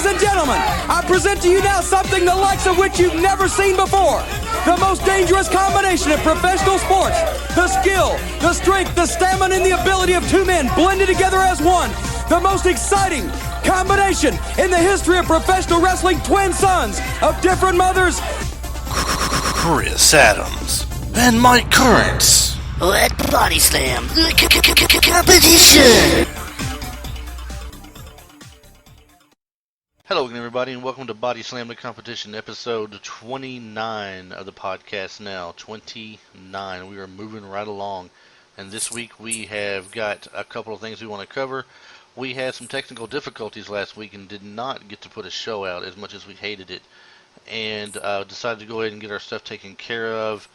Ladies and gentlemen, I present to you now something the likes of which you've never seen before. The most dangerous combination of professional sports. The skill, the strength, the stamina, and the ability of two men blended together as one. The most exciting combination in the history of professional wrestling. Twin sons of different mothers. Chris Adams and Mike Currents. Let Body Slam competition. Hello again, everybody, and welcome to Body Slam the Competition, episode 29 of the podcast now. 29. We are moving right along, and this week we have got a couple of things we want to cover. We had some technical difficulties last week and did not get to put a show out as much as we hated it, and decided to go ahead and get our stuff taken care of.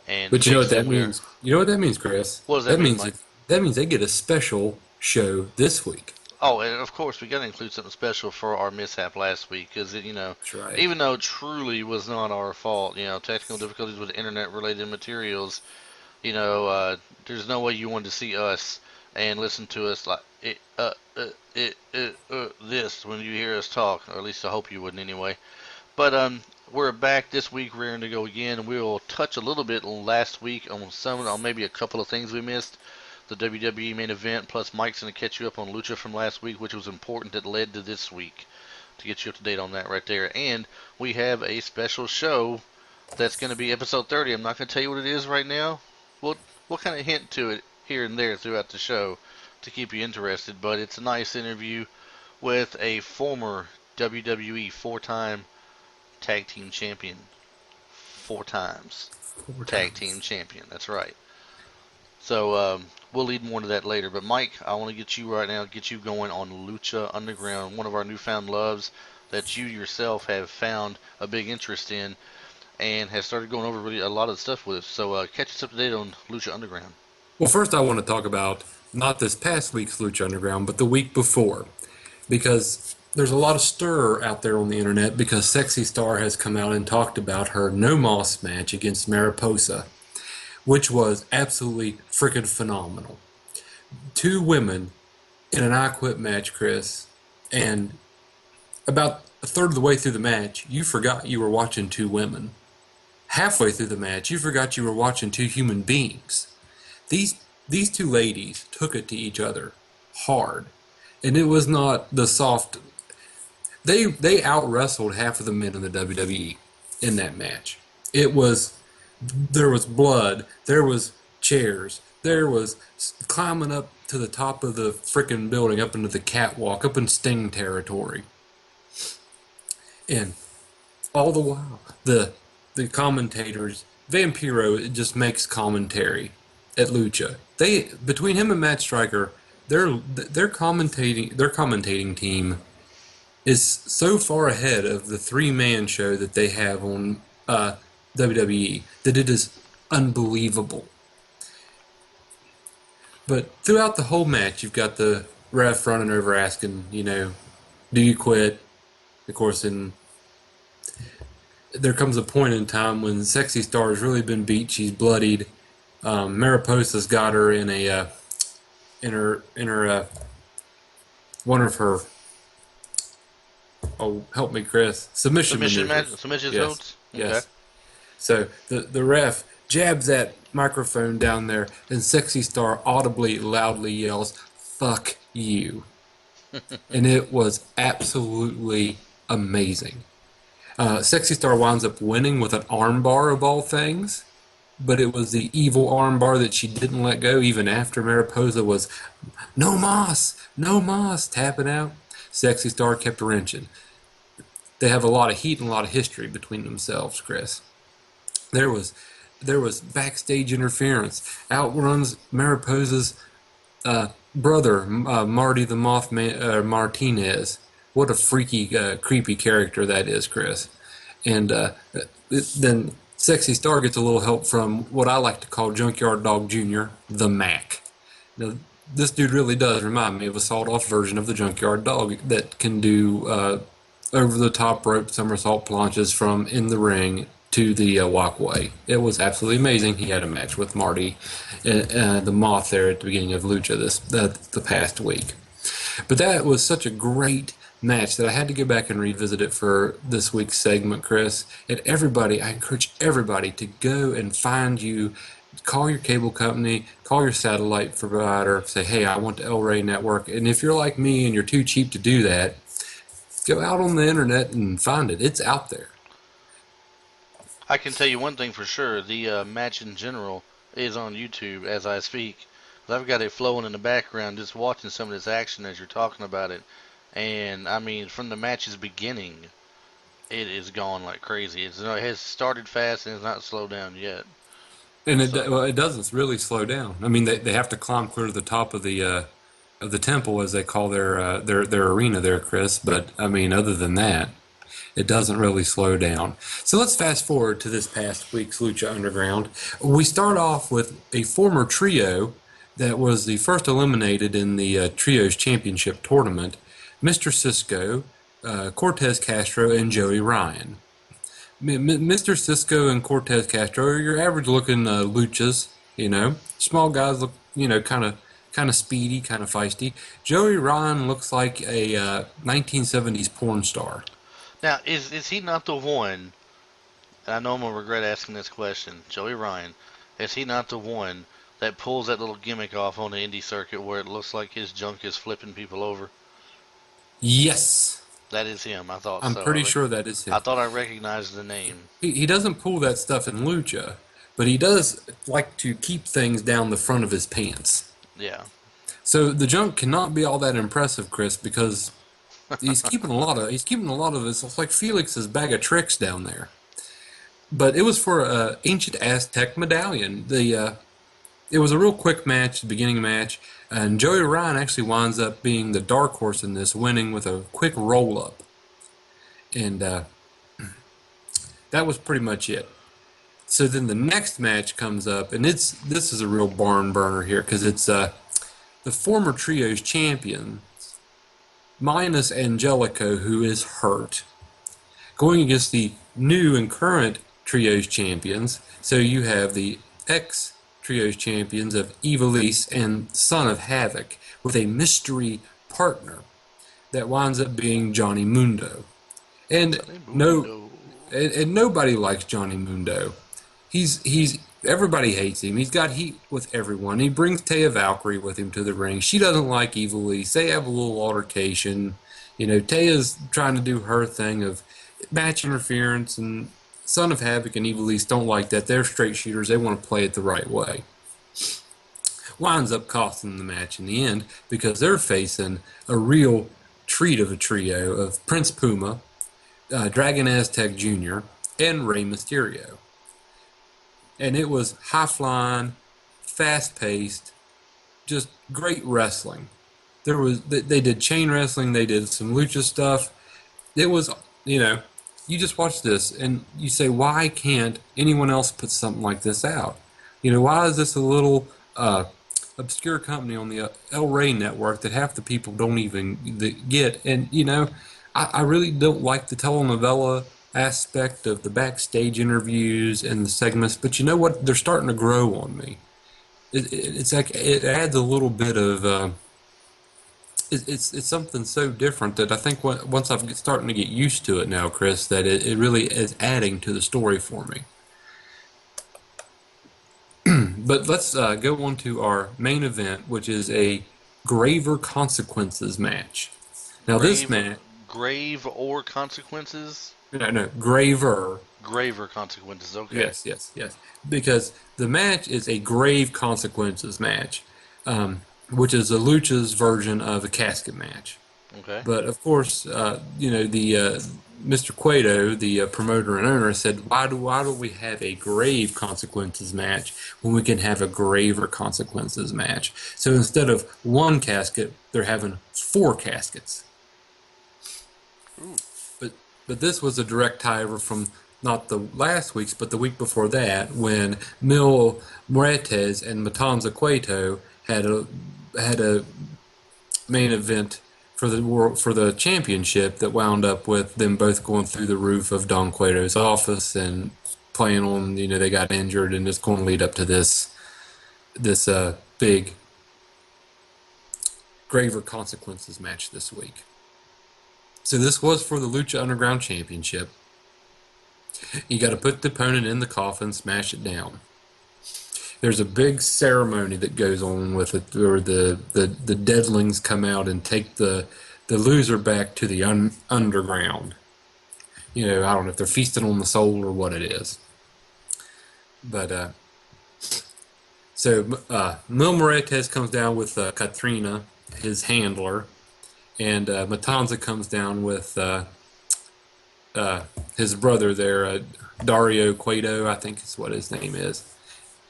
But you know what that means? You know what that means, Chris? What does that mean, Mike? That means they get a special show this week. Oh, and of course, we got to include something special for our mishap last week, because, right. Even though it truly was not our fault, technical difficulties with internet-related materials, there's no way you wanted to see us and listen to us like this when you hear us talk, or at least I hope you wouldn't anyway. But we're back this week, rearing to go again. We'll touch a little bit last week on maybe a couple of things we missed. The WWE main event, plus Mike's going to catch you up on Lucha from last week, which was important that led to this week, to get you up to date on that right there. And we have a special show that's going to be episode 30. I'm not going to tell you what it is right now. We'll kind of hint to it here and there throughout the show to keep you interested, but it's a nice interview with a former WWE four-time tag team champion. Four times. Tag team champion, that's right. So we'll lead more to that later. But Mike, I want to get you going on Lucha Underground, one of our newfound loves that you yourself have found a big interest in and has started going over really a lot of the stuff with us. So catch us up to date on Lucha Underground. Well, first I want to talk about not this past week's Lucha Underground, but the week before. Because there's a lot of stir out there on the internet because Sexy Star has come out and talked about her No Moss match against Mariposa, which was absolutely freaking phenomenal. Two women in an I Quit match, Chris, and about a third of the way through the match, you forgot you were watching two women. Halfway through the match, you forgot you were watching two human beings. These two ladies took it to each other hard, and it was not the soft. They out-wrestled half of the men in the WWE in that match. There was blood, there was chairs, there was climbing up to the top of the frickin' building, up into the catwalk, up in Sting territory. And all the while, the commentators, Vampiro just makes commentary at Lucha. Between him and Matt Striker, their commentating team is so far ahead of the three-man show that they have on WWE that it is unbelievable. But throughout the whole match, you've got the ref running over asking, do you quit? Of course, there comes a point in time when Sexy Star has really been beat. She's bloodied. Mariposa's got her in one of her. Oh, help me, Chris. Submission notes. Yes. Okay. So the ref jabs that microphone down there, and Sexy Star audibly, loudly yells, "Fuck you." And it was absolutely amazing. Sexy Star winds up winning with an armbar of all things, but it was the evil armbar that she didn't let go even after Mariposa was, no mas, tapping out. Sexy Star kept wrenching. They have a lot of heat and a lot of history between themselves, Chris. There was backstage interference. Outruns Mariposa's brother, Marty the Mothman Martinez. What a freaky, creepy character that is, Chris. And then Sexy Star gets a little help from what I like to call Junkyard Dog Jr., the Mac. Now, this dude really does remind me of a sawed-off version of the Junkyard Dog that can do over-the-top rope somersault planches from in the ring to the walkway. It was absolutely amazing. He had a match with Marty, the Moth, there at the beginning of Lucha the past week. But that was such a great match that I had to go back and revisit it for this week's segment, Chris. And everybody, I encourage everybody to go and find you, call your cable company, call your satellite provider, say, hey, I want the El Rey network. And if you're like me and you're too cheap to do that, go out on the internet and find it. It's out there. I can tell you one thing for sure. The match in general is on YouTube as I speak. I've got it flowing in the background, just watching some of this action as you're talking about it. And I mean, from the match's beginning, it is gone like crazy. It has started fast and it's not slowed down yet. And So, well, it doesn't really slow down. I mean, they have to climb clear to the top of the temple, as they call their arena there, Chris. But I mean, other than that, it doesn't really slow down. So let's fast forward to this past week's Lucha Underground. We start off with a former trio that was the first eliminated in the Trios Championship tournament, Mr. Cisco, Cortez Castro, and Joey Ryan. Mr. Cisco and Cortez Castro are your average-looking luchas, Small guys look, kind of speedy, kind of feisty. Joey Ryan looks like a 1970s porn star. now, is he not the one, and I know I'm going to regret asking this question, Joey Ryan, is he not the one that pulls that little gimmick off on the indie circuit where it looks like his junk is flipping people over? Yes. That is him. I thought I'm so. pretty sure that is him. I thought I recognized the name. He doesn't pull that stuff in Lucha, but he does like to keep things down the front of his pants. Yeah. So the junk cannot be all that impressive, Chris, because he's keeping a lot of it's like Felix's bag of tricks down there. But it was for an ancient Aztec medallion. It was a real quick match, the beginning match, and Joey Ryan actually winds up being the dark horse in this, winning with a quick roll-up. And that was pretty much it. So then the next match comes up, and this is a real barn burner here, because it's the former Trios champion, minus Angelico, who is hurt, going against the new and current Trios champions. So you have the ex-Trios champions of Ivelisse and Son of Havoc, with a mystery partner that winds up being Johnny Mundo. And nobody likes Johnny Mundo. He's everybody hates him. He's got heat with everyone. He brings Taya Valkyrie with him to the ring. She doesn't like Ivelisse. They have a little altercation. Taya's trying to do her thing of match interference, and Son of Havoc and Ivelisse don't like that. They're straight shooters. They want to play it the right way. Winds up costing the match in the end because they're facing a real treat of a trio of Prince Puma, Dragon Aztec Jr., and Rey Mysterio. And it was high-flying, fast-paced, just great wrestling. They did chain wrestling, they did some lucha stuff. It was, you just watch this and you say, why can't anyone else put something like this out? Why is this a little obscure company on the El Rey network that half the people don't even get? And, I really don't like the telenovela aspect of the backstage interviews and the segments, but you know what? They're starting to grow on me. It's like it adds a little bit of it's something so different that I think once I'm starting to get used to it now, Chris, that it really is adding to the story for me. But let's go on to our main event, which is a Graver Consequences match. Now this match, Grave or Consequences? No, Graver. Graver Consequences, okay. Yes. Because the match is a Grave Consequences match, which is a Lucha's version of a casket match. Okay. But of course, Mr. Cueto, the promoter and owner, said, why do we have a Grave Consequences match when we can have a Graver Consequences match? So instead of one casket, they're having 4 caskets. Ooh. But this was a direct tie-over from not the last week's, but the week before that, when Mil Muertes and Matanza Cueto had a main event for the championship that wound up with them both going through the roof of Don Cueto's office and playing on, they got injured, and it's going to lead up to this big Graver Consequences match this week. So this was for the Lucha Underground Championship. You got to put the opponent in the coffin, smash it down. There's a big ceremony that goes on with it, where the deadlings come out and take the loser back to the underground. You know, I don't know if they're feasting on the soul or what it is. But so Mil Muertes comes down with Katrina, his handler, and Matanza comes down with his brother there, Dario Cueto, I think is what his name is.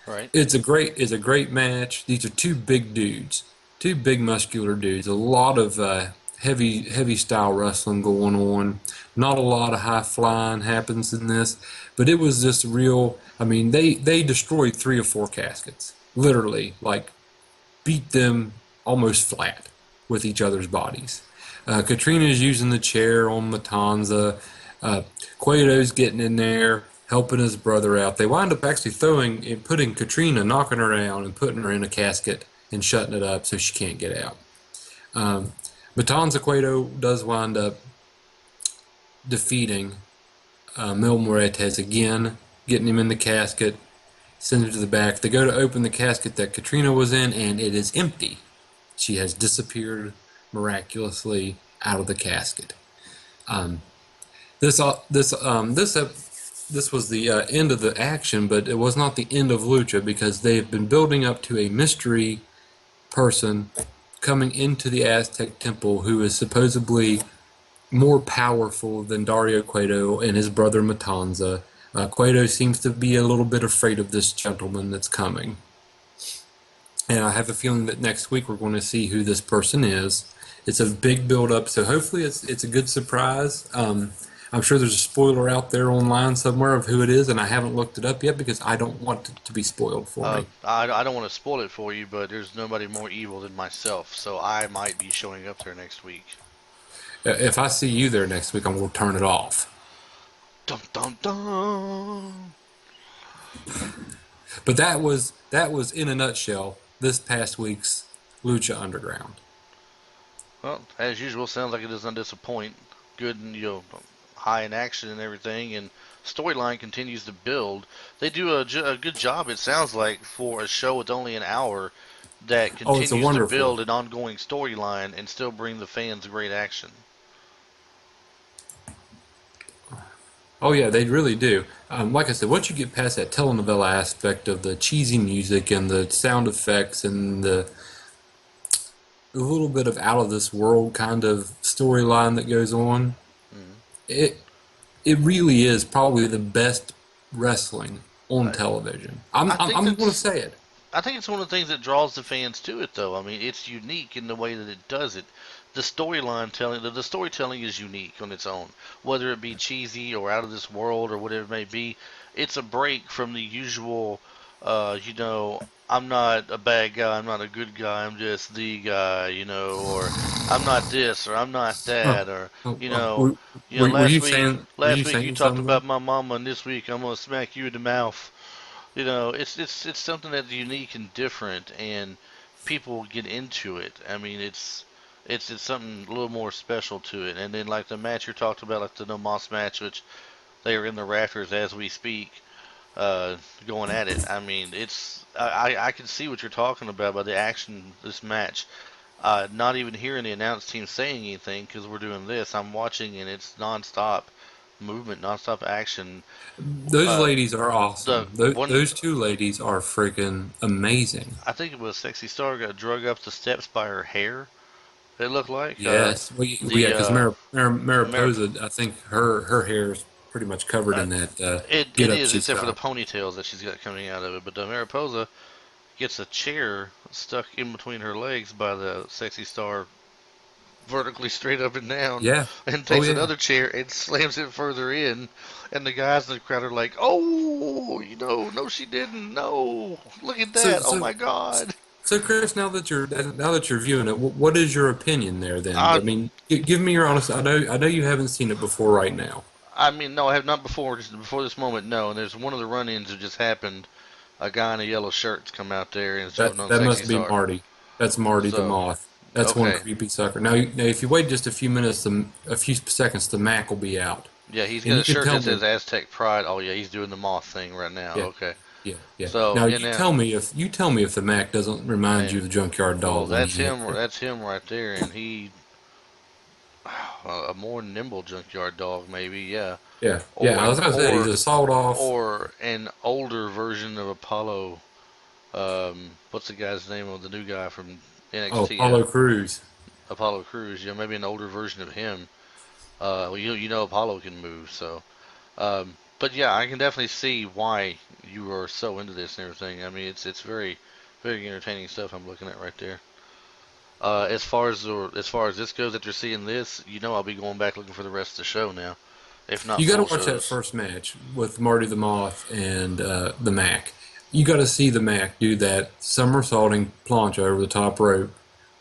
Right. It's a great match. These are two big dudes, two big muscular dudes. A lot of heavy style wrestling going on. Not a lot of high flying happens in this, but it was just real. I mean, they destroyed 3 or 4 caskets, literally, like beat them almost flat with each other's bodies. Katrina's using the chair on Matanza. Cueto's getting in there, helping his brother out. They wind up actually putting Katrina, knocking her down, and putting her in a casket and shutting it up so she can't get out. Matanza Cueto does wind up defeating Mil Muertes again, getting him in the casket, sends him to the back. They go to open the casket that Katrina was in, and it is empty. She has disappeared miraculously out of the casket. This was the end of the action, but it was not the end of Lucha, because they have been building up to a mystery person coming into the Aztec temple who is supposedly more powerful than Dario Cueto and his brother Matanza. Cueto seems to be a little bit afraid of this gentleman that's coming. And I have a feeling that next week we're going to see who this person is. It's a big build-up, so hopefully it's a good surprise. I'm sure there's a spoiler out there online somewhere of who it is, and I haven't looked it up yet because I don't want it to be spoiled for me. I don't want to spoil it for you, but there's nobody more evil than myself, so I might be showing up there next week. If I see you there next week, I'm going to turn it off. Dun dun dun. But that was in a nutshell this past week's Lucha Underground. Well, as usual, sounds like it doesn't disappoint. Good, high in action and everything, and storyline continues to build. They do a good job, it sounds like, for a show with only an hour that continues to build an ongoing storyline and still bring the fans great action. Oh yeah, they really do. Like I said, once you get past that telenovela aspect of the cheesy music and the sound effects and the little bit of out of this world kind of storyline that goes on, it really is probably the best wrestling on television. I'm going to say it. I think it's one of the things that draws the fans to it, though. I mean, it's unique in the way that it does it. The storytelling is unique on its own, whether it be cheesy or out of this world or whatever it may be. It's a break from the usual, I'm not a bad guy, I'm not a good guy, I'm just the guy, or I'm not this or I'm not that, or last week you talked about my mama, and this week I'm gonna smack you in the mouth. It's something that's unique and different, and people get into it. I mean, it's something a little more special to it. And then like the match you're talking about, like the No Moss match, which they are in the rafters as we speak, going at it. I mean, I can see what you're talking about by the action this match. Not even hearing the announce team saying anything because we're doing this. I'm watching, and it's nonstop movement, nonstop action. Those ladies are awesome. Those two ladies are freaking amazing. I think it was Sexy Star got drug up the steps by her hair. It looked like. Yes, because Mariposa, I think her hair is pretty much covered in that. It is, except for the ponytails that she's got coming out of it. But Mariposa gets a chair stuck in between her legs by the Sexy Star, vertically straight up and down. Yeah. And takes another chair and slams it further in. And the guys in the crowd are like, "Oh, no, she didn't. No, look at that. Oh my God." So, Chris, now that you're viewing it, what is your opinion there? Then, I mean, give me your honest. I know you haven't seen it before right now. I mean, no, I have not before. Just before this moment, no. And there's one of the run-ins that just happened. A guy in a yellow shirt's come out there and that must be Marty. That's Marty the Moth. That's one Okay. creepy sucker. Now, if you wait just a few minutes, a few seconds, the Mac will be out, Yeah, he's and got a you can shirt tell that says me. Aztec Pride. Oh yeah, he's doing the moth thing right now. Yeah, Okay. yeah. So Now and now, you tell me if the Mac doesn't remind man, you of the Junkyard well Dog when that's you get him. there. That's him right there, and he a more nimble junkyard dog maybe. Yeah. Yeah. I Or was gonna say he's or a sawed off. or an older version of Apollo. What's the guy's name of the new guy from Oh, NXT? Apollo Crews. Apollo Crews. Yeah, maybe an older version of him. Well, you know Apollo can move, so. But yeah, I can definitely see why you are so into this and everything. I mean, it's very very entertaining stuff I'm looking at right there. As far as this goes, after seeing this, I'll be going back looking for the rest of the show now, if not You got to full watch that shows. first match with Marty the Moth and the Mac. You got to see the Mac do that somersaulting plancha over the top rope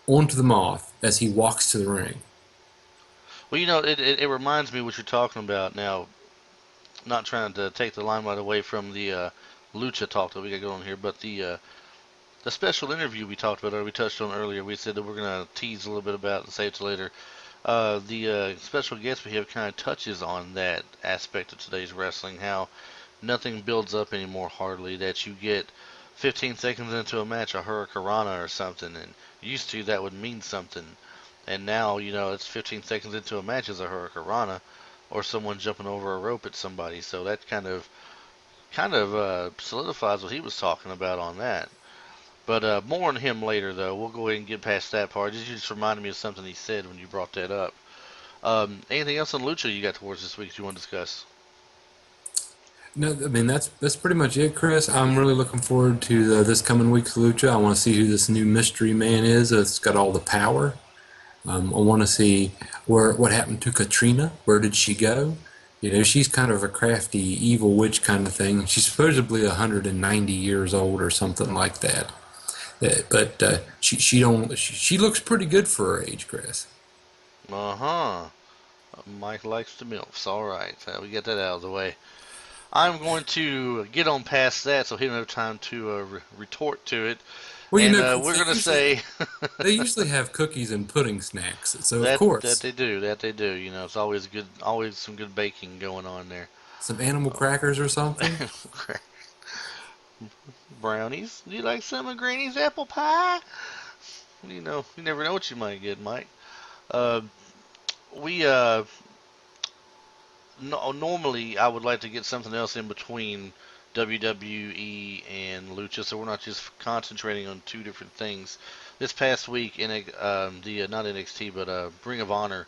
onto the Moth as he walks to the ring. Well, it reminds me what you're talking about now. Not trying to take the limelight away from the Lucha talk that we got going on here, but the special interview we talked about, or we touched on earlier, we said that we're gonna tease a little bit about and save it to later. The special guest we have kind of touches on that aspect of today's wrestling, how nothing builds up anymore hardly, that you get 15 seconds into a match a hurricanrana or something, and used to that would mean something, and now it's 15 seconds into a match is a hurricanrana, or someone jumping over a rope at somebody. So that kind of solidifies what he was talking about on that. But more on him later, though. We'll go ahead and get past that part. You just reminded me of something he said when you brought that up. Anything else on Lucha you got towards this week that you want to discuss? No, I mean that's pretty much it, Chris. I'm really looking forward to this coming week's Lucha. I want to see who this new mystery man is that's got all the power. I want to see what happened to Katrina. Where did she go? She's kind of a crafty, evil witch kind of thing. She's supposedly 190 years old or something like that. But she looks pretty good for her age, Chris. Uh-huh. Mike likes the MILFs. All right. We get that out of the way. I'm going to get on past that so he don't have time to retort to it. Well, And Chris, we're going to say they usually have cookies and pudding snacks, so of that course they do. That they do. It's always good. Always some good baking going on there. some animal crackers or something. Brownies. Do you like some of Granny's apple pie? You never know what you might get, Mike. Uh, we normally I would like to get something else in between WWE and Lucha, so we're not just concentrating on two different things. This past week, in the not NXT but Ring of Honor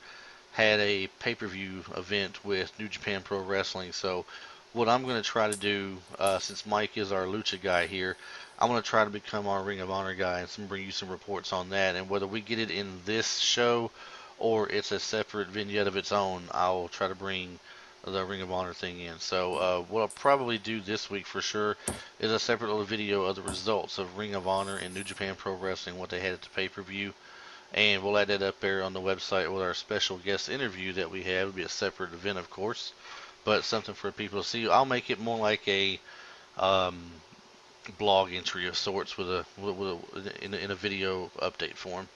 had a pay-per-view event with New Japan Pro Wrestling. So what I'm going to try to do, since Mike is our Lucha guy here, I'm going to try to become our Ring of Honor guy and bring you some reports on that. And whether we get it in this show or it's a separate vignette of its own, I'll try to bring the Ring of Honor thing in. So what I'll probably do this week for sure is a separate little video of the results of Ring of Honor and New Japan Pro Wrestling, what they had at the pay-per-view. And we'll add that up there on the website with our special guest interview that we have. It'll be a separate event, of course, but something for people to see. I'll make it more like a blog entry of sorts in a video update form,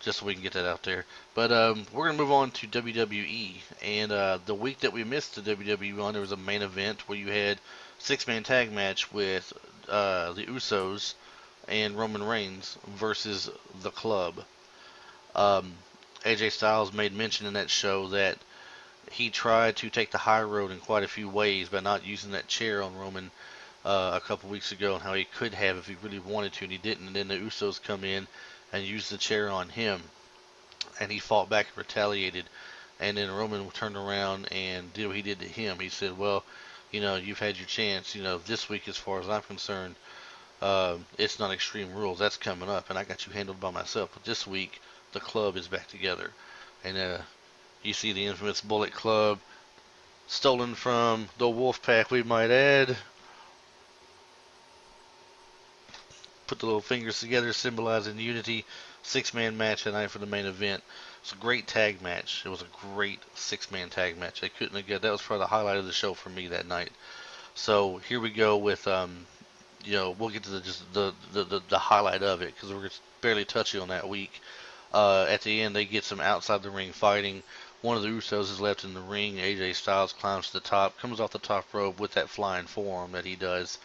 just so we can get that out there. But we're going to move on to WWE. And the week that we missed the WWE on, there was a main event where you had six-man tag match with the Usos and Roman Reigns versus the Club. AJ Styles made mention in that show that he tried to take the high road in quite a few ways by not using that chair on Roman a couple weeks ago, and how he could have if he really wanted to, and he didn't. And then the Usos come in and use the chair on him, and he fought back and retaliated. And then Roman turned around and did what he did to him. He said, well, you've had your chance. This week, as far as I'm concerned, it's not Extreme Rules. That's coming up, and I got you handled by myself. But this week, the Club is back together. And you see the infamous Bullet Club, stolen from the Wolfpack, we might add. Put the little fingers together, symbolizing unity. Six-man match tonight for the main event. It's a great tag match. It was a great six-man tag match. They couldn't have got that. Was probably the highlight of the show for me that night. So here we go with we'll get to the highlight of it because we're barely touching on that week. At the end, they get some outside the ring fighting. One of the Usos is left in the ring. AJ Styles climbs to the top, comes off the top rope with that flying forearm that he does,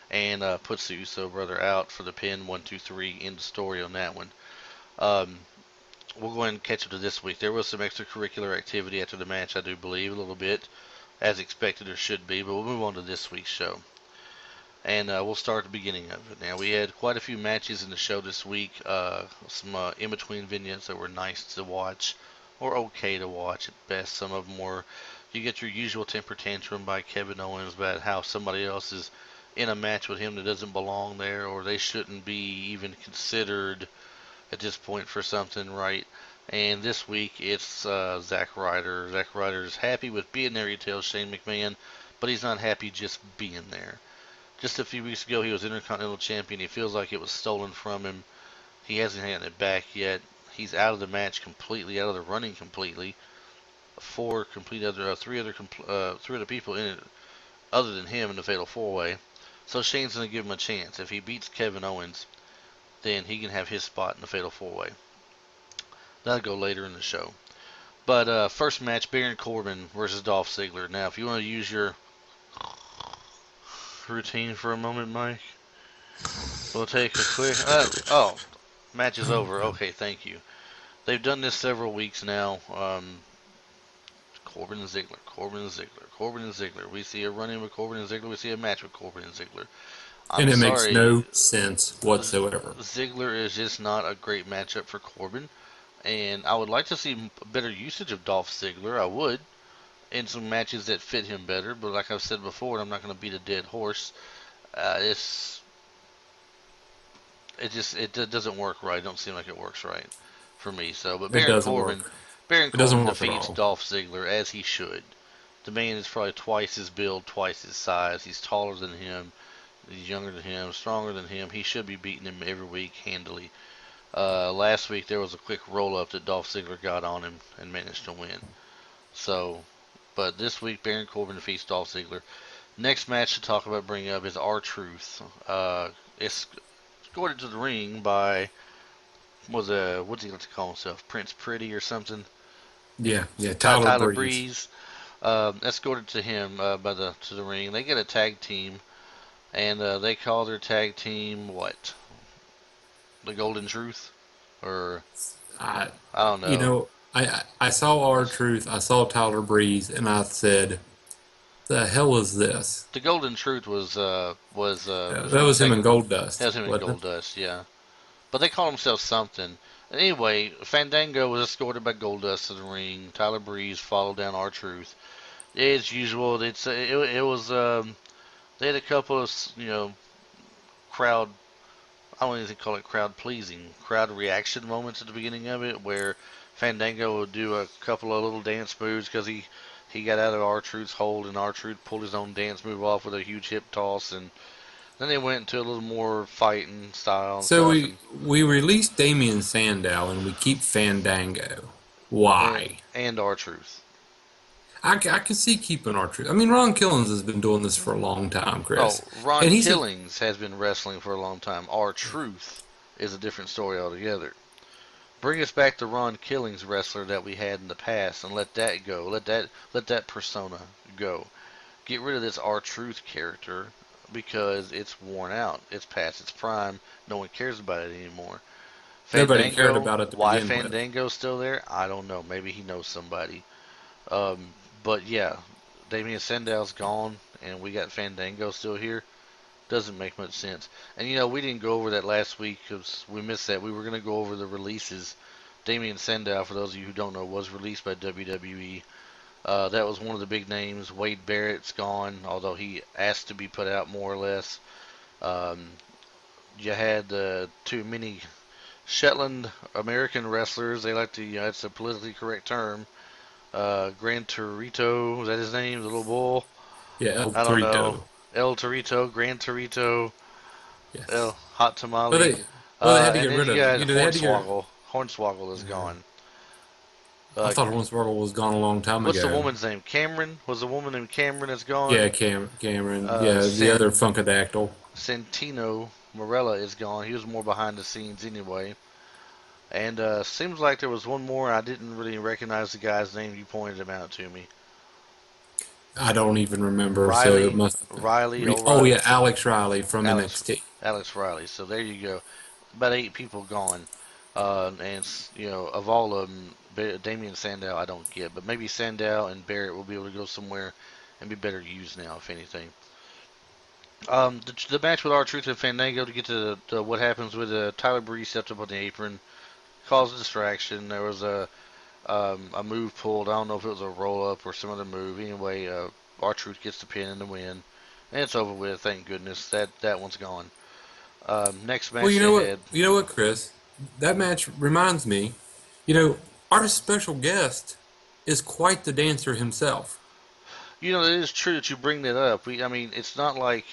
and puts the Uso brother out for the pin. 1, 2, 3. End the story on that one. Um, we'll go ahead and catch up to this week. There was some extracurricular activity after the match, I do believe, a little bit, as expected or should be, but we'll move on to this week's show. And we'll start at the beginning of it. Now, we had quite a few matches in the show this week, some in-between vignettes that were nice to watch, or okay to watch at best. Some of them were, you get your usual temper tantrum by Kevin Owens about how somebody else is in a match with him that doesn't belong there, or they shouldn't be even considered at this point for something, right? And this week it's Zack Ryder. Zack Ryder's happy with being there, he tells Shane McMahon, but he's not happy just being there. Just a few weeks ago, he was Intercontinental Champion. He feels like it was stolen from him. He hasn't had it back yet. He's out of the match completely, out of the running completely. Three other people in it, other than him in the Fatal 4-Way. So Shane's going to give him a chance. If he beats Kevin Owens, then he can have his spot in the Fatal 4-Way. That'll go later in the show. But first match, Baron Corbin versus Dolph Ziggler. Now, if you want to use your routine for a moment, Mike, we'll take a quick... match is over. Okay, thank you. They've done this several weeks now. Corbin and Ziggler, Corbin and Ziggler, Corbin and Ziggler. We see a run-in with Corbin and Ziggler. We see a match with Corbin and Ziggler. And it makes no sense whatsoever. Ziggler is just not a great matchup for Corbin. And I would like to see better usage of Dolph Ziggler. I would. In some matches that fit him better. But like I've said before, I'm not going to beat a dead horse. It doesn't work right. It don't seem like it works right for me. So, but Baron Corbin defeats Dolph Ziggler as he should. The man is probably twice his build, twice his size. He's taller than him. He's younger than him, stronger than him. He should be beating him every week handily. Last week there was a quick roll-up that Dolph Ziggler got on him and managed to win. So, but this week Baron Corbin defeats Dolph Ziggler. Next match to talk about, bring up is R-Truth. It's escorted to the ring by what's he like to call himself? Prince Pretty or something? Yeah, Tyler Breeze. Escorted to him to the ring. They get a tag team. And they call their tag team what? The Golden Truth? Or I don't know. You know, I saw R-Truth, I saw Tyler Breeze, and I said, the hell is this? The Golden Truth was that was him and Goldust. That was him and Goldust, yeah. But they call themselves something. Anyway, Fandango was escorted by Goldust to the ring. Tyler Breeze followed down R-Truth. As usual, it was they had a couple of, crowd, I don't even call it crowd pleasing, crowd reaction moments at the beginning of it where Fandango would do a couple of little dance moves because he got out of R-Truth's hold and R-Truth pulled his own dance move off with a huge hip toss, and then they went into a little more fighting style. So we released Damian Sandow and we keep Fandango. Why? And R-Truth. I can see keeping R-Truth. I mean, Ron Killings has been doing this for a long time, Chris. Oh, Ron Killings has been wrestling for a long time. R-Truth is a different story altogether. Bring us back to Ron Killings wrestler that we had in the past and let that go. Let that persona go. Get rid of this R-Truth character because it's worn out. It's past its prime. No one cares about it anymore. Nobody cared about it to why begin Fandango's still there? I don't know. Maybe he knows somebody. But yeah, Damian Sandow's gone, and we got Fandango still here. Doesn't make much sense. And we didn't go over that last week because we missed that. We were going to go over the releases. Damian Sandow, for those of you who don't know, was released by WWE. That was one of the big names. Wade Barrett's gone, although he asked to be put out more or less. You had the two mini Shetland American wrestlers. They like to, it's a politically correct term. Gran Torito, was that his name? The little bull? Yeah, El I don't Torito. know. El Torito, Gran Torito, Yes. El Hot Tamale. They had to get rid of Hornswoggle. Hornswoggle is gone. I thought Hornswoggle was gone a long time what's ago. the woman's name? Cameron? Was the woman named Cameron that's gone? Yeah, Cameron. The other Funkadactyl. Santino Marella is gone. He was more behind the scenes anyway. And seems like there was one more. I didn't really recognize the guy's name. You pointed him out to me. I don't even remember, so it Riley, must. Riley Oh O'Reilly, yeah, Alex Riley from Alex, NXT. Alex Riley. So there you go. About 8 people gone, and of all of them, Damian Sandow I don't get, but maybe Sandow and Barrett will be able to go somewhere and be better used now, if anything. The match with R-Truth and Fandango to get to what happens with Tyler Breeze stepped up on the apron, caused a distraction. There was a move pulled. I don't know if it was a roll up or some other move. Anyway, R-Truth gets the pin and the win, and it's over with. Thank goodness that one's gone. Next Well, match they had. you know what, Chris? That match reminds me. You know, our special guest is quite the dancer himself. It is true that you bring that up. I mean, it's not like,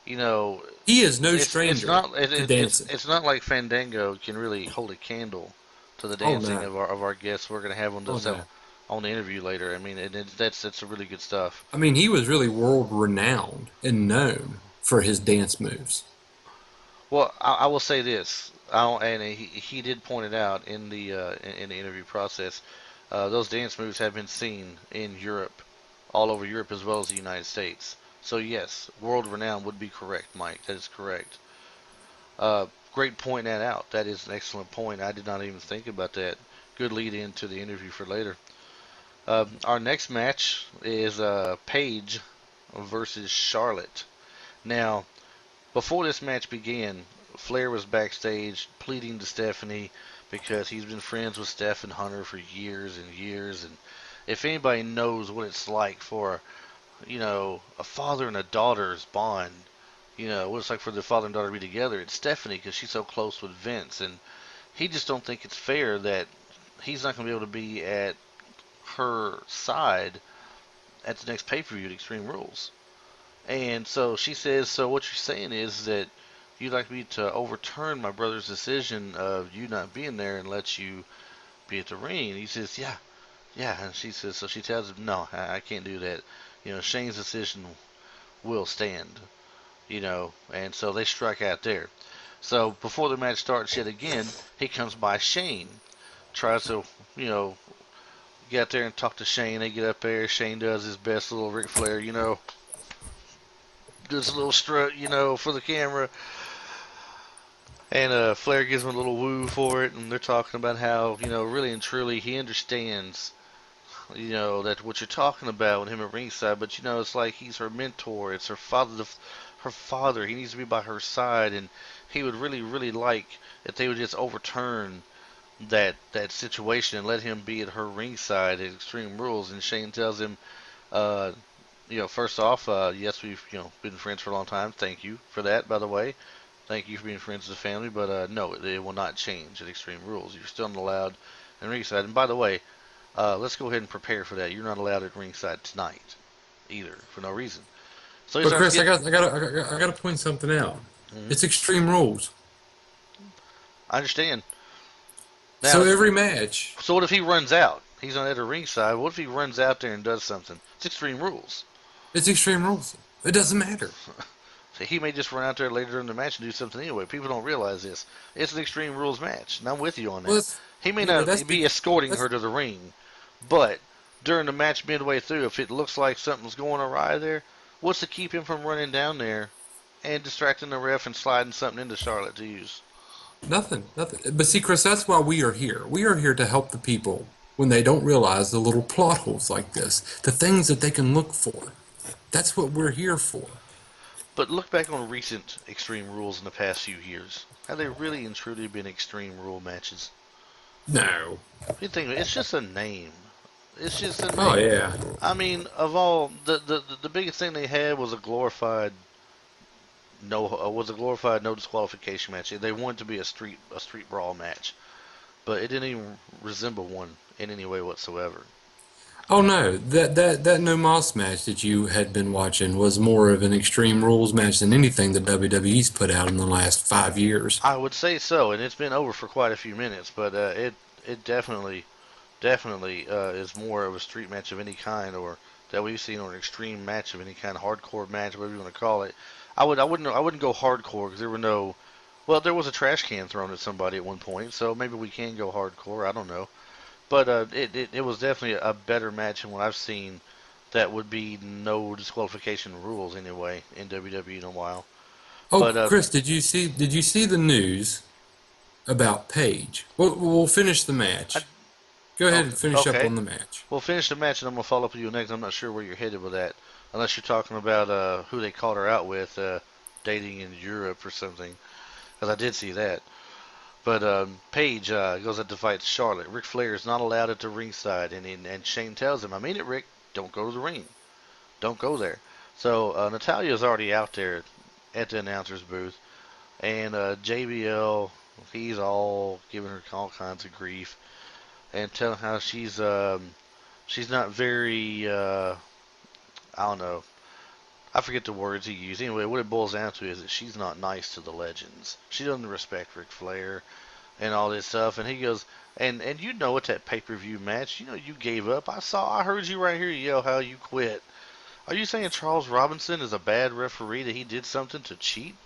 you know, He is no it's stranger not it, to it, dancing. it's not like Fandango can really hold a candle to the Oh dancing no, of our guests we're gonna have oh no. on the interview later. I mean, that's really good stuff. I mean, he was really world renowned and known for his dance moves. Well, I will say this, and he did point it out in the interview process. Those dance moves have been seen in Europe, all over Europe as well as the United States. So yes, world renowned would be correct, Mike. That is correct. Great pointing that out. That is an excellent point. I did not even think about that. Good lead into the interview for later. Our next match is Paige versus Charlotte. Now, before this match began, Flair was backstage pleading to Stephanie because he's been friends with Steph and Hunter for years and years. And if anybody knows what it's like for, a father and a daughter's bond, what it's like for the father and daughter to be together, it's Stephanie because she's so close with Vince. And he just don't think it's fair that he's not going to be able to be at her side at the next pay-per-view at Extreme Rules. And so she says, so what you're saying is that you'd like me to overturn my brother's decision of you not being there and let you be at the ring. And he says, yeah, yeah. And she says, so she tells him, no, I can't do that. Shane's decision will stand, and so they strike out there. So before the match starts yet again, he comes by Shane, tries to, get out there and talk to Shane. They get up there. Shane does his best little Ric Flair, does a little strut, for the camera. And Flair gives him a little woo for it, and they're talking about how, really and truly he understands, that what you're talking about with him at ringside, but it's like he's her mentor. It's her father, her father. He needs to be by her side, and he would really, really like if they would just overturn that situation and let him be at her ringside at Extreme Rules. And Shane tells him, uh, first off, yes, we've been friends for a long time. Thank you for that, by the way. Thank you for being friends as a family, but no, it will not change at Extreme Rules. You're still not allowed in ringside. And by the way, let's go ahead and prepare for that. You're not allowed at ringside tonight, either, for no reason. So he But starts Chris, getting. I got to point something out. Mhm. It's Extreme Rules. I understand. So Now, every match, so what if he runs out? He's not at a ringside. What if he runs out there and does something? It's Extreme Rules. it's Extreme Rules. It doesn't matter. So he may just run out there later in the match and do something anyway. People don't realize this. It's an Extreme Rules match, and I'm with you on Well, that. He may yeah, but not be escorting that's her to the ring, but during the match midway through, if it looks like something's going awry there, what's to keep him from running down there and distracting the ref and sliding something into Charlotte to use? nothing, nothing. But see, Chris, that's why we are here. We are here to help the people when they don't realize the little plot holes like this, the things that they can look for. That's what we're here for. But look back on recent Extreme Rules in the past few years. Have they really and truly been Extreme Rule matches? No. You think it's just a name. It's just a Oh name. yeah. I mean, of all the biggest thing they had was a glorified no disqualification match. They wanted to be a street brawl match, but it didn't even resemble one in any way whatsoever. Oh no, that No Moss match that you had been watching was more of an Extreme Rules match than anything the WWE's put out in the last 5 years. I would say so, and it's been over for quite a few minutes, but it definitely is more of a street match of any kind, or that we've seen, or an extreme match of any kind, hardcore match, whatever you want to call it. I wouldn't go hardcore because there were no Well, there was a trash can thrown at somebody at one point, so maybe we can go hardcore. I don't know. But it was definitely a better match than what I've seen that would be no disqualification rules anyway in WWE in a while. Oh, But Chris, did you see the news about Paige? We'll finish the I, match. Go ahead okay, and finish up okay. on the match. We'll finish the match and I'm gonna follow up with you next. I'm not sure where you're headed with that, unless you're talking about who they called her out with, dating in Europe or something. Because I did see that. But Paige goes out to fight Charlotte. Ric Flair is not allowed at the ringside, and Shane tells him, "I mean it, Rick. Don't go to the ring. Don't go there." So Natalya is already out there at the announcer's booth, and JBL, he's all giving her all kinds of grief and telling how she's not very I don't know. I forget the words he used. Anyway, what it boils down to is that she's not nice to the legends. She doesn't respect Ric Flair and all this stuff. And he goes, and you know it's that pay-per-view match. You know you gave up. I heard you right here yell how you quit. Are you saying Charles Robinson is a bad referee, that he did something to cheat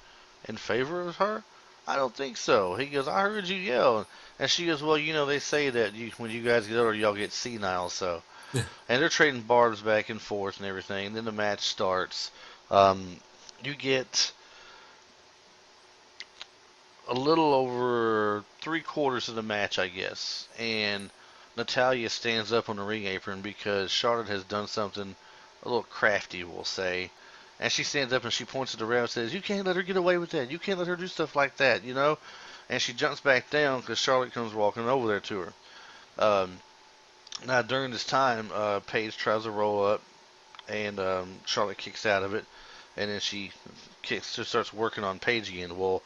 in favor of her? I don't think so. He goes, I heard you yell. And she goes, well, you know, they say that when you guys get older, y'all get senile, so. And they're trading barbs back and forth and everything. And then the match starts. You get a little over 3/4 of the match, I guess. And Natalya stands up on the ring apron because Charlotte has done something a little crafty, we'll say. And she stands up and she points at the ref and says, you can't let her get away with that. You can't let her do stuff like that, you know? And she jumps back down because Charlotte comes walking over there to her. Now, during this time, Paige tries to roll up, and Charlotte kicks out of it. And then she starts working on Paige again. Well,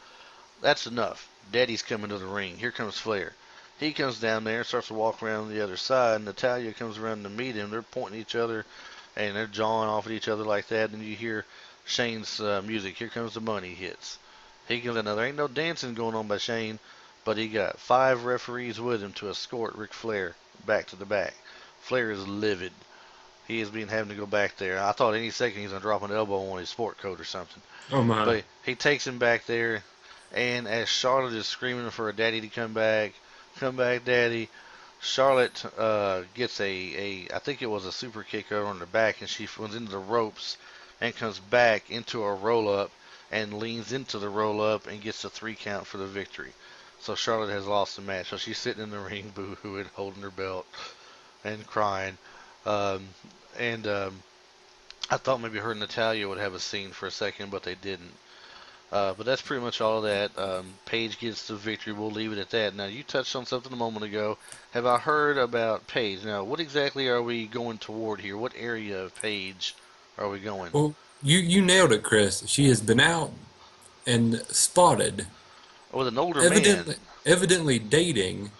that's enough. Daddy's coming to the ring. Here comes Flair. He comes down there and starts to walk around the other side. Natalya comes around to meet him. They're pointing at each other, and they're jawing off at each other like that. And you hear Shane's music. Here comes the money hits. He comes in. Now, there ain't no dancing going on by Shane, but he got 5 referees with him to escort Ric Flair back to the back. Flair is livid. He has been having to go back there. I thought any second he's going to drop an elbow on his sport coat or something. Oh my! But he takes him back there, and as Charlotte is screaming for her daddy to come back, daddy, Charlotte gets I think it was a super kick over on the back, and she runs into the ropes and comes back into a roll-up and leans into the roll-up and gets a 3 count for the victory. So Charlotte has lost the match. So she's sitting in the ring, boo-hooing, holding her belt and crying. Um, and I thought maybe her and Natalya would have a scene for a second, but they didn't. But that's pretty much all of that. Paige gets the victory. We'll leave it at that. Now, you touched on something a moment ago. Have I heard about Paige? Now, what exactly are we going toward here? What area of Paige are we going? Well, you nailed it, Chris. She has been out and spotted, With an older evidently man. evidently dating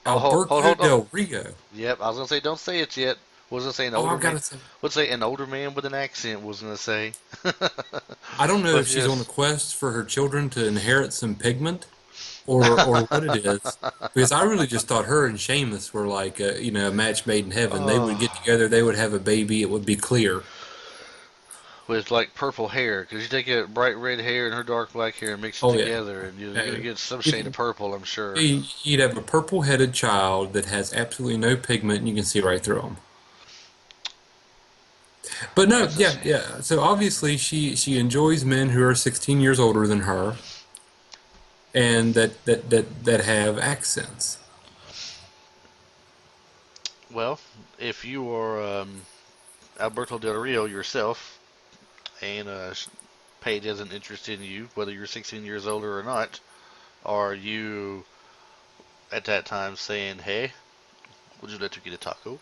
Oh, Alberto hold on. Del Rio. Yep, I was going to say, don't say it yet. Was going to say an Oh, older I've man? got to say, Let's say an older man with an accent, was going to say. I don't know But if she's on a yes. quest for her children to inherit some pigment, or what it is. Because I really just thought her and Sheamus were like a match made in heaven. They would get Oh. together, they would have a baby, it would be clear. With like purple hair, because you take a bright red hair and her dark black hair and mix it Oh yeah. together, and you're gonna Uh, get some shade of you'd, purple, I'm sure. you'd have a purple-headed child that has absolutely no pigment, and you can see right through them. But no, That's a yeah, shame. yeah. So obviously she enjoys men who are 16 years older than her and that have accents. Well, if you are Alberto Del Rio yourself, and Paige has an interest in you, whether you're 16 years older or not, are you at that time saying, "Hey, would you let her get a taco?"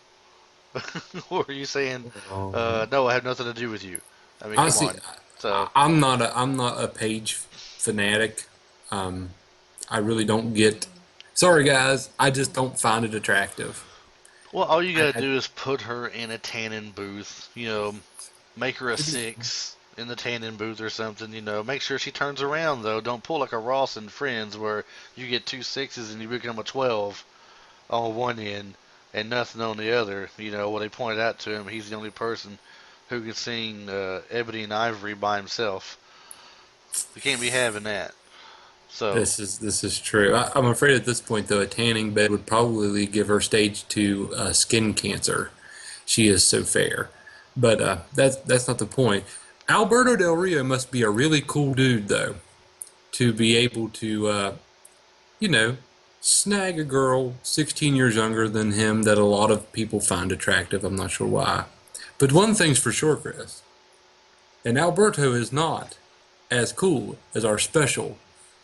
Or are you saying, Um, "No, I have nothing to do with you"? I mean, come Honestly, on. So, I'm not a Page fanatic. Um, I really don't get. Sorry, guys. I just don't find it attractive. well, all you gotta I do is put her in a tanning booth. Make her a 6 in the tanning booth or something. Make sure she turns around though. Don't pull like a Ross and Friends where you get 2 6s and you become a 12 on one end and nothing on the other. What they pointed out to him, he's the only person who can sing Ebony and Ivory by himself. We can't be having that. So This is true. I'm afraid at this point, though, a tanning bed would probably give her stage 2 skin cancer. She is so fair. But that's not the point. Alberto Del Rio must be a really cool dude, though, to be able to, you know, snag a girl 16 years younger than him that a lot of people find attractive. I'm not sure why. But one thing's for sure, Chris, and Alberto is not as cool as our special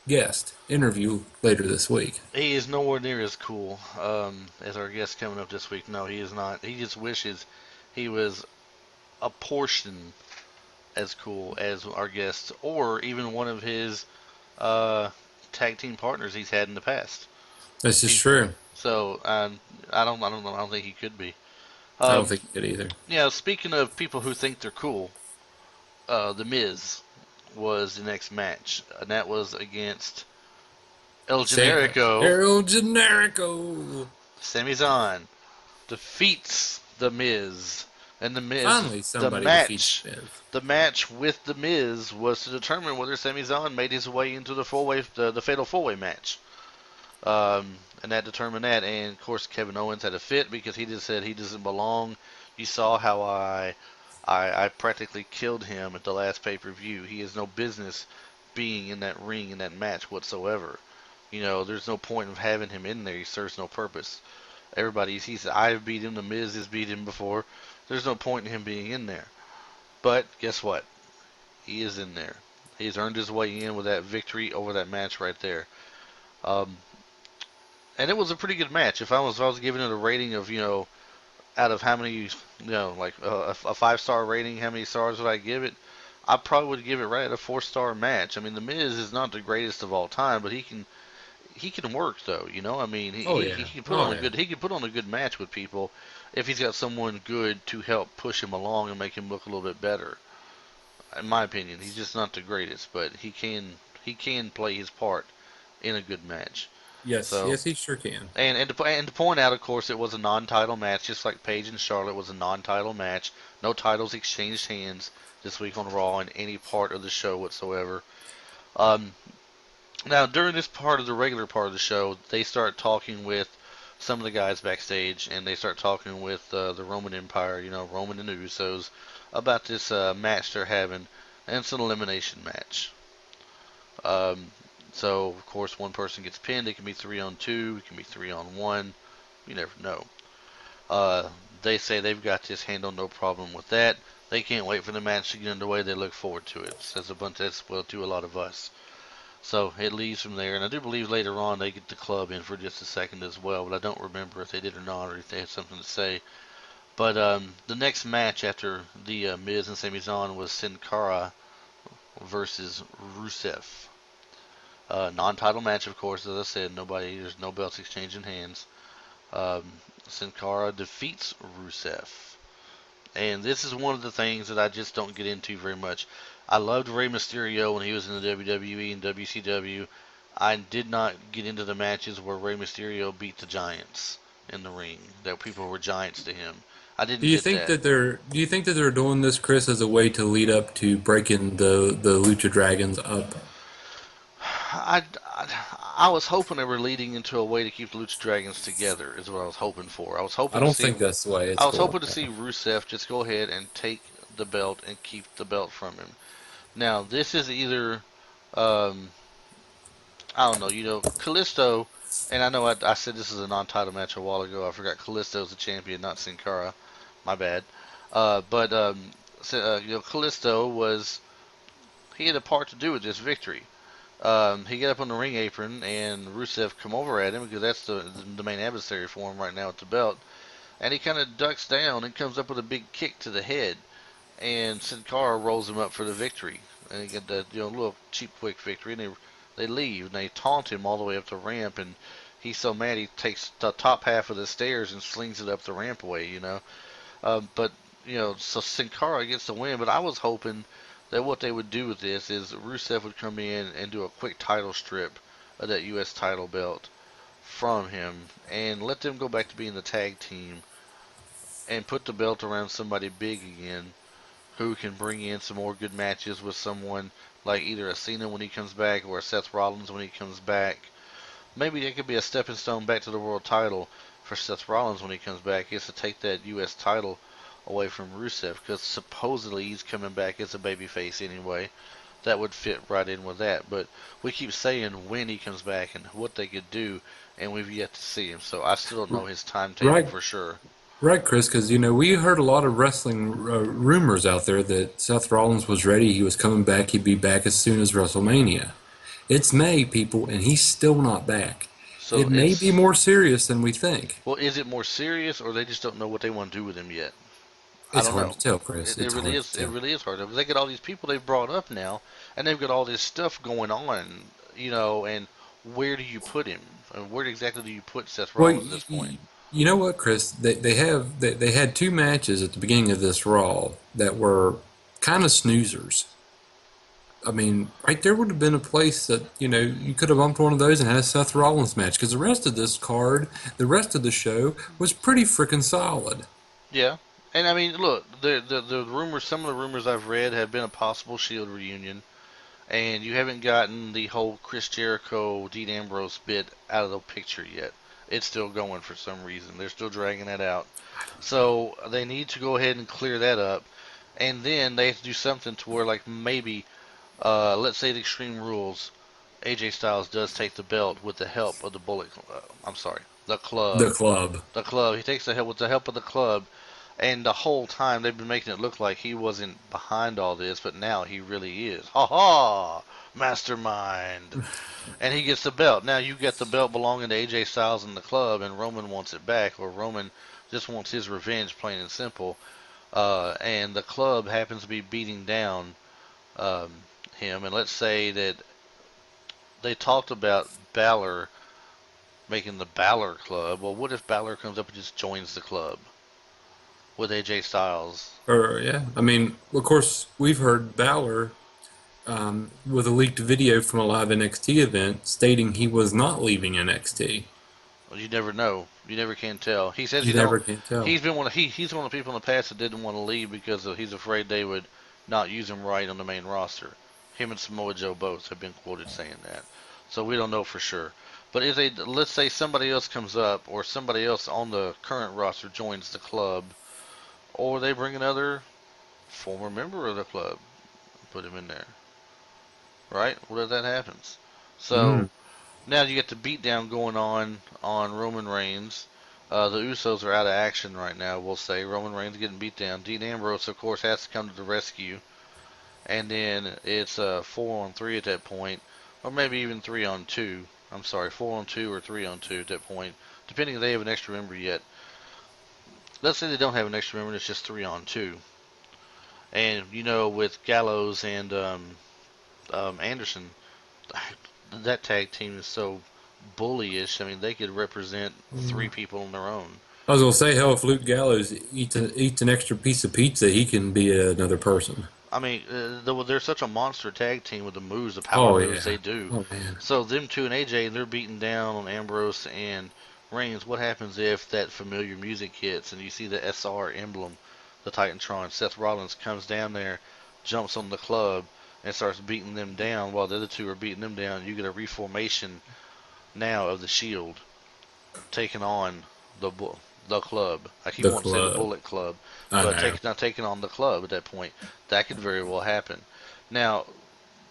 guest interview later this week. he is nowhere near as cool as our guest coming up this week. No, he is not. He just wishes he was a portion as cool as our guest, or even one of his uh, tag team partners he's had in the past. This is He, true. so I don't know. I don't think he could be. I don't Um, think he did either. yeah. Speaking of people who think they're cool, the Miz was the next match, and that was against El Generico. Harold Generico. Sami Zayn defeats the Miz, and the Miz, Finally, the somebody defeats match, Miz. the match with the Miz was to determine whether Sami Zayn made his way into the the fatal four-way match. And that determined that. And of course, Kevin Owens had a fit because he just said he doesn't belong. You saw how I practically killed him at the last pay-per-view. He has no business being in that ring in that match whatsoever. You know, there's no point of having him in there. He serves no purpose. Everybody, he said, I've beat him. The Miz has beat him before. There's no point in him being in there. But guess what? He is in there. He's earned his way in with that victory over that match right there. Um, and it was a pretty good match. If I was giving it a rating of, out of how many, like a 5-star rating, how many stars would I give it? I probably would give it right at a 4-star match. I mean, the Miz is not the greatest of all time, but he can work though. I mean, Oh he yeah. can put Oh on a yeah. good he can put on a good match with people if he's got someone good to help push him along and make him look a little bit better. In my opinion, he's just not the greatest, but he can play his part in a good match. Yes. So, Yes, he sure can. and to point out, of course, it was a non-title match, just like Paige and Charlotte was a non-title match. No titles exchanged hands this week on Raw in any part of the show whatsoever. Um, Now, during this part of the regular part of the show, they start talking with some of the guys backstage, and they start talking with the Roman Empire, Roman and the Usos, about this match they're having, and it's an elimination match. Um, so, of course, one person gets pinned. It can be 3-on-2, it can be 3-on-1. You never know. Uh, they say they've got this handled, no problem with that. They can't wait for the match to get underway. They look forward to it. Says a bunch. That's well to a lot of us. So it leaves from there, and I do believe later on they get the club in for just a second as well, but I don't remember if they did or not, or if they had something to say. But the next match after the Miz and Sami Zayn was Sin Cara versus Rusev. Non-title match, of course, as I said. There's no belts exchanging hands. Um, Sin Cara defeats Rusev. And this is one of the things that I just don't get into very much. I loved Rey Mysterio when he was in the WWE and WCW. I did not get into the matches where Rey Mysterio beat the Giants in the ring. That people were giants to him. I Do didn't you get think that. that they're doing this, Chris, as a way to lead up to breaking the Lucha Dragons up? I was hoping they were leading into a way to keep the Lucha Dragons together. Is what I was hoping for. I don't think that's the way I it's was going hoping to see down. Rusev just go ahead and take the belt and keep the belt from him. Now this is either um, I don't know, Kalisto, and I know I said this is a non-title match a while ago. I forgot Kalisto's the champion, not Sin Cara. My bad. But Kalisto he had a part to do with this victory. He got up on the ring apron, and Rusev come over at him because that's the main adversary for him right now at the belt. And he kind of ducks down and comes up with a big kick to the head, and Sin Cara rolls him up for the victory. And he got that little cheap quick victory, and they leave and they taunt him all the way up the ramp, and he's so mad he takes the top half of the stairs and slings it up the rampway. But so Sin Cara gets the win. But I was hoping that what they would do with this is Rusev would come in and do a quick title strip of that U.S. title belt from him and let them go back to being the tag team and put the belt around somebody big again who can bring in some more good matches with someone like either a Cena when he comes back or a Seth Rollins when he comes back. Maybe it could be a stepping stone back to the world title for Seth Rollins when he comes back, is to take that U.S. title away from Rusev, because supposedly he's coming back as a babyface anyway. That would fit right in with that. But we keep saying when he comes back and what they could do, and we've yet to see him. So I still don't know his timetable Right. for sure. Right, Chris, because we heard a lot of wrestling rumors out there that Seth Rollins was ready, he was coming back, he'd be back as soon as WrestleMania. It's May, people, and he's still not back. So It may be it's more serious than we think. well, is it more serious, or they just don't know what they want to do with him yet? I It's don't hard know. to tell, Chris. It It's really hard is. to It tell. really is hard because they got all these people they've brought up now, and they've got all this stuff going on. And where do you put him? And where exactly do you put Seth Well, Rollins at this point? you know what, Chris? They had two matches at the beginning of this Raw that were kind of snoozers. I mean, right there would have been a place that, you could have bumped one of those and had a Seth Rollins match, because the rest of this card, the rest of the show was pretty freaking solid. Yeah, and I mean, look, the rumors. Some of the rumors I've read have been a possible Shield reunion, and you haven't gotten the whole Chris Jericho, Dean Ambrose bit out of the picture yet. It's still going for some reason. They're still dragging that out. So they need to go ahead and clear that up, and then they have to do something to where, like, maybe, let's say the Extreme Rules, AJ Styles does take the belt with the help of the Bullet. I'm sorry, the The Club. club. The Club. He takes the help with the help of the Club, and the whole time they've been making it look like he wasn't behind all this, but now he really is. Ha ha! Mastermind. And he gets the belt. Now you get the belt belonging to AJ Styles and the Club, and Roman wants it back, or Roman just wants his revenge, plain and simple. And the Club happens to be beating down um, him. And let's say that they talked about Balor making the Balor Club. Well, what if Balor comes up and just joins the club with AJ Styles? Or, yeah. I mean, of course, we've heard Balor with a leaked video from a live NXT event stating he was not leaving NXT. Well, you never know. You never can tell. He says You he don't. never can tell. He's been he's one of the people in the past that didn't want to leave because he's afraid they would not use him right on the main roster. Him and Samoa Joe both have been quoted saying that. So we don't know for sure. But if let's say somebody else comes up, or somebody else on the current roster joins the club, or they bring another former member of the club, and put him in there, right? What if that happens? So now you get the beatdown going on Roman Reigns. The Usos are out of action right now. We'll say Roman Reigns getting beat down. Dean Ambrose, of course, has to come to the rescue, and then it's 4-on-3 at that point, or maybe even 3-on-2. I'm sorry, 4-on-2 or 3-on-2 at that point, depending if they have an extra member yet. Let's say they don't have an extra member, and it's just 3-on-2. And, with Gallows and Anderson, that tag team is so bullyish. I mean, they could represent three people on their own. I was gonna say, hell, if Luke Gallows eats an extra piece of pizza, he can be another person. I mean, they're such a monster tag team with the moves, the power moves they do. Oh man. So them two and AJ, they're beating down on Ambrose and Reigns. What happens if that familiar music hits and you see the SR emblem, the Titantron? Seth Rollins comes down there, jumps on the club, and starts beating them down while the other two are beating them down. You get a reformation now of the Shield taking on the club. I keep wanting to say the Bullet Club, but not taking on the club at that point. That could very well happen. Now,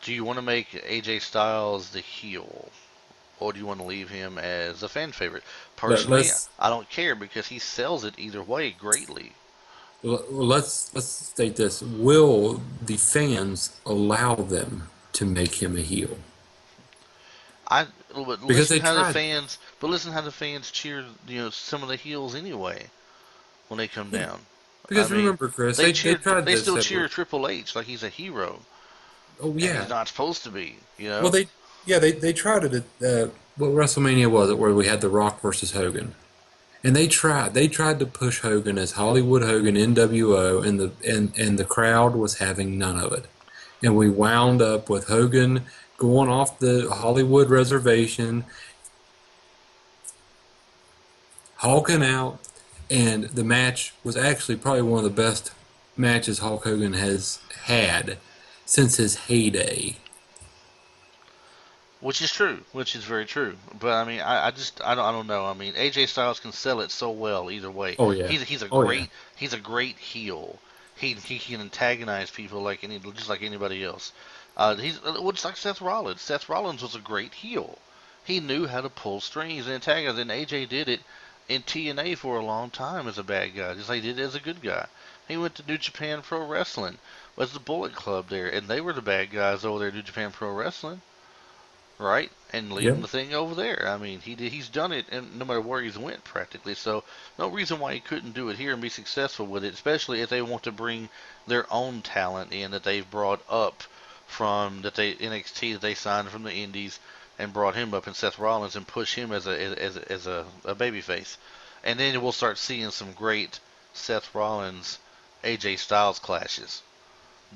do you want to make AJ Styles the heel, or do you want to leave him as a fan favorite? Personally, I don't care because he sells it either way greatly. Let's state this: will the fans allow them to make him a heel? Because listen how the fans cheer, some of the heels anyway when they come down. Because remember, Chris, they still cheer Triple H like he's a hero. Oh yeah, and he's not supposed to be. Well, they tried it at what WrestleMania was it where we had The Rock versus Hogan, and they tried to push Hogan as Hollywood Hogan NWO, and the crowd was having none of it, and we wound up with Hogan going off the Hollywood reservation, hulking out, and the match was actually probably one of the best matches Hulk Hogan has had since his heyday. Which is true, which is very true. But I mean, I don't know. I mean, AJ Styles can sell it so well either way. Oh yeah. Oh yeah. He's a great heel. He can antagonize people like just like anybody else. He's just like Seth Rollins. Seth Rollins was a great heel. He knew how to pull strings and antagonize, and AJ did it in TNA for a long time as a bad guy, just like he did as a good guy. He went to New Japan Pro Wrestling, was the Bullet Club there, and they were the bad guys over there at New Japan Pro Wrestling, right? And leading Yep. the thing over there. I mean, he's done it, and no matter where he's went practically. So no reason why he couldn't do it here and be successful with it, especially if they want to bring their own talent in that they've brought up from NXT that they signed from the Indies and brought him up in Seth Rollins and push him as a babyface. And then we'll start seeing some great Seth Rollins AJ Styles clashes.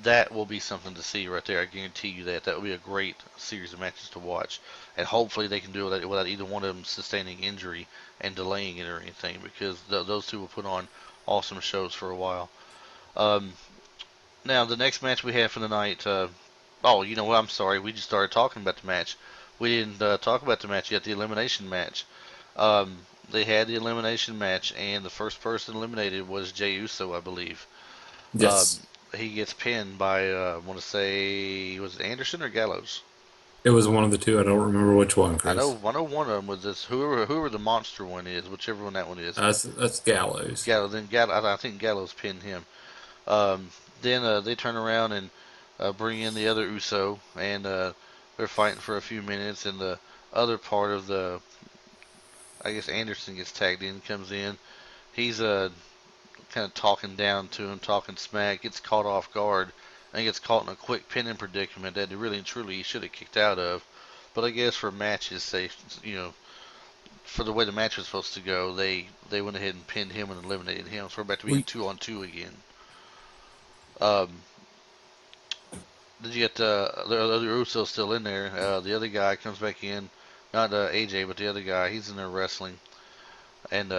That will be something to see right there. I guarantee you that. That will be a great series of matches to watch. And hopefully they can do that without either one of them sustaining injury and delaying it or anything, because those two will put on awesome shows for a while. Um, Now, the next match we have for the night. Oh, you know what? I'm sorry. We just started talking about the match. We didn't talk about the match yet, the elimination match. They had the elimination match, and the first person eliminated was Jey Uso, I believe. Um, Yes. he gets pinned by, I want to say, was it Anderson or Gallows? It was one of the two. I don't remember which one, Chris. I know one of them was this. Whoever the monster one is, whichever one that one is. That's Gallows. Gallows. Then Gallows. I think Gallows pinned him. Um, then they turn around and bring in the other Uso, and they're fighting for a few minutes. And the other part of I guess Anderson gets tagged in, comes in. He's kind of talking down to him, talking smack, gets caught off guard, and gets caught in a quick pinning predicament that really and truly he should have kicked out of. But I guess for matches, for the way the match was supposed to go, they went ahead and pinned him and eliminated him. So we're back to being We 2-on-2 again. Um, did you get the other Uso still in there? The other guy comes back in, not AJ, but the other guy. He's in there wrestling, and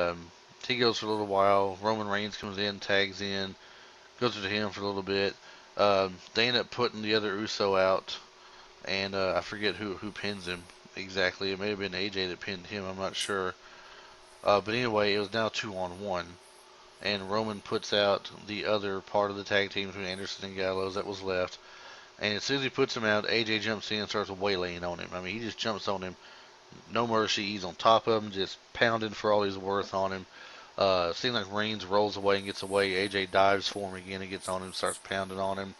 he goes for a little while. Roman Reigns comes in, tags in, goes to him for a little bit. They end up putting the other Uso out, and I forget who pins him exactly. It may have been AJ that pinned him. I'm not sure. But anyway, it was now 2-on-1. And Roman puts out the other part of the tag team between Anderson and Gallows that was left. And as soon as he puts him out, AJ jumps in and starts waylaying on him. I mean, he just jumps on him. No mercy. He's on top of him, just pounding for all he's worth on him. Seems like Reigns rolls away and gets away. AJ dives for him again and gets on him, starts pounding on him.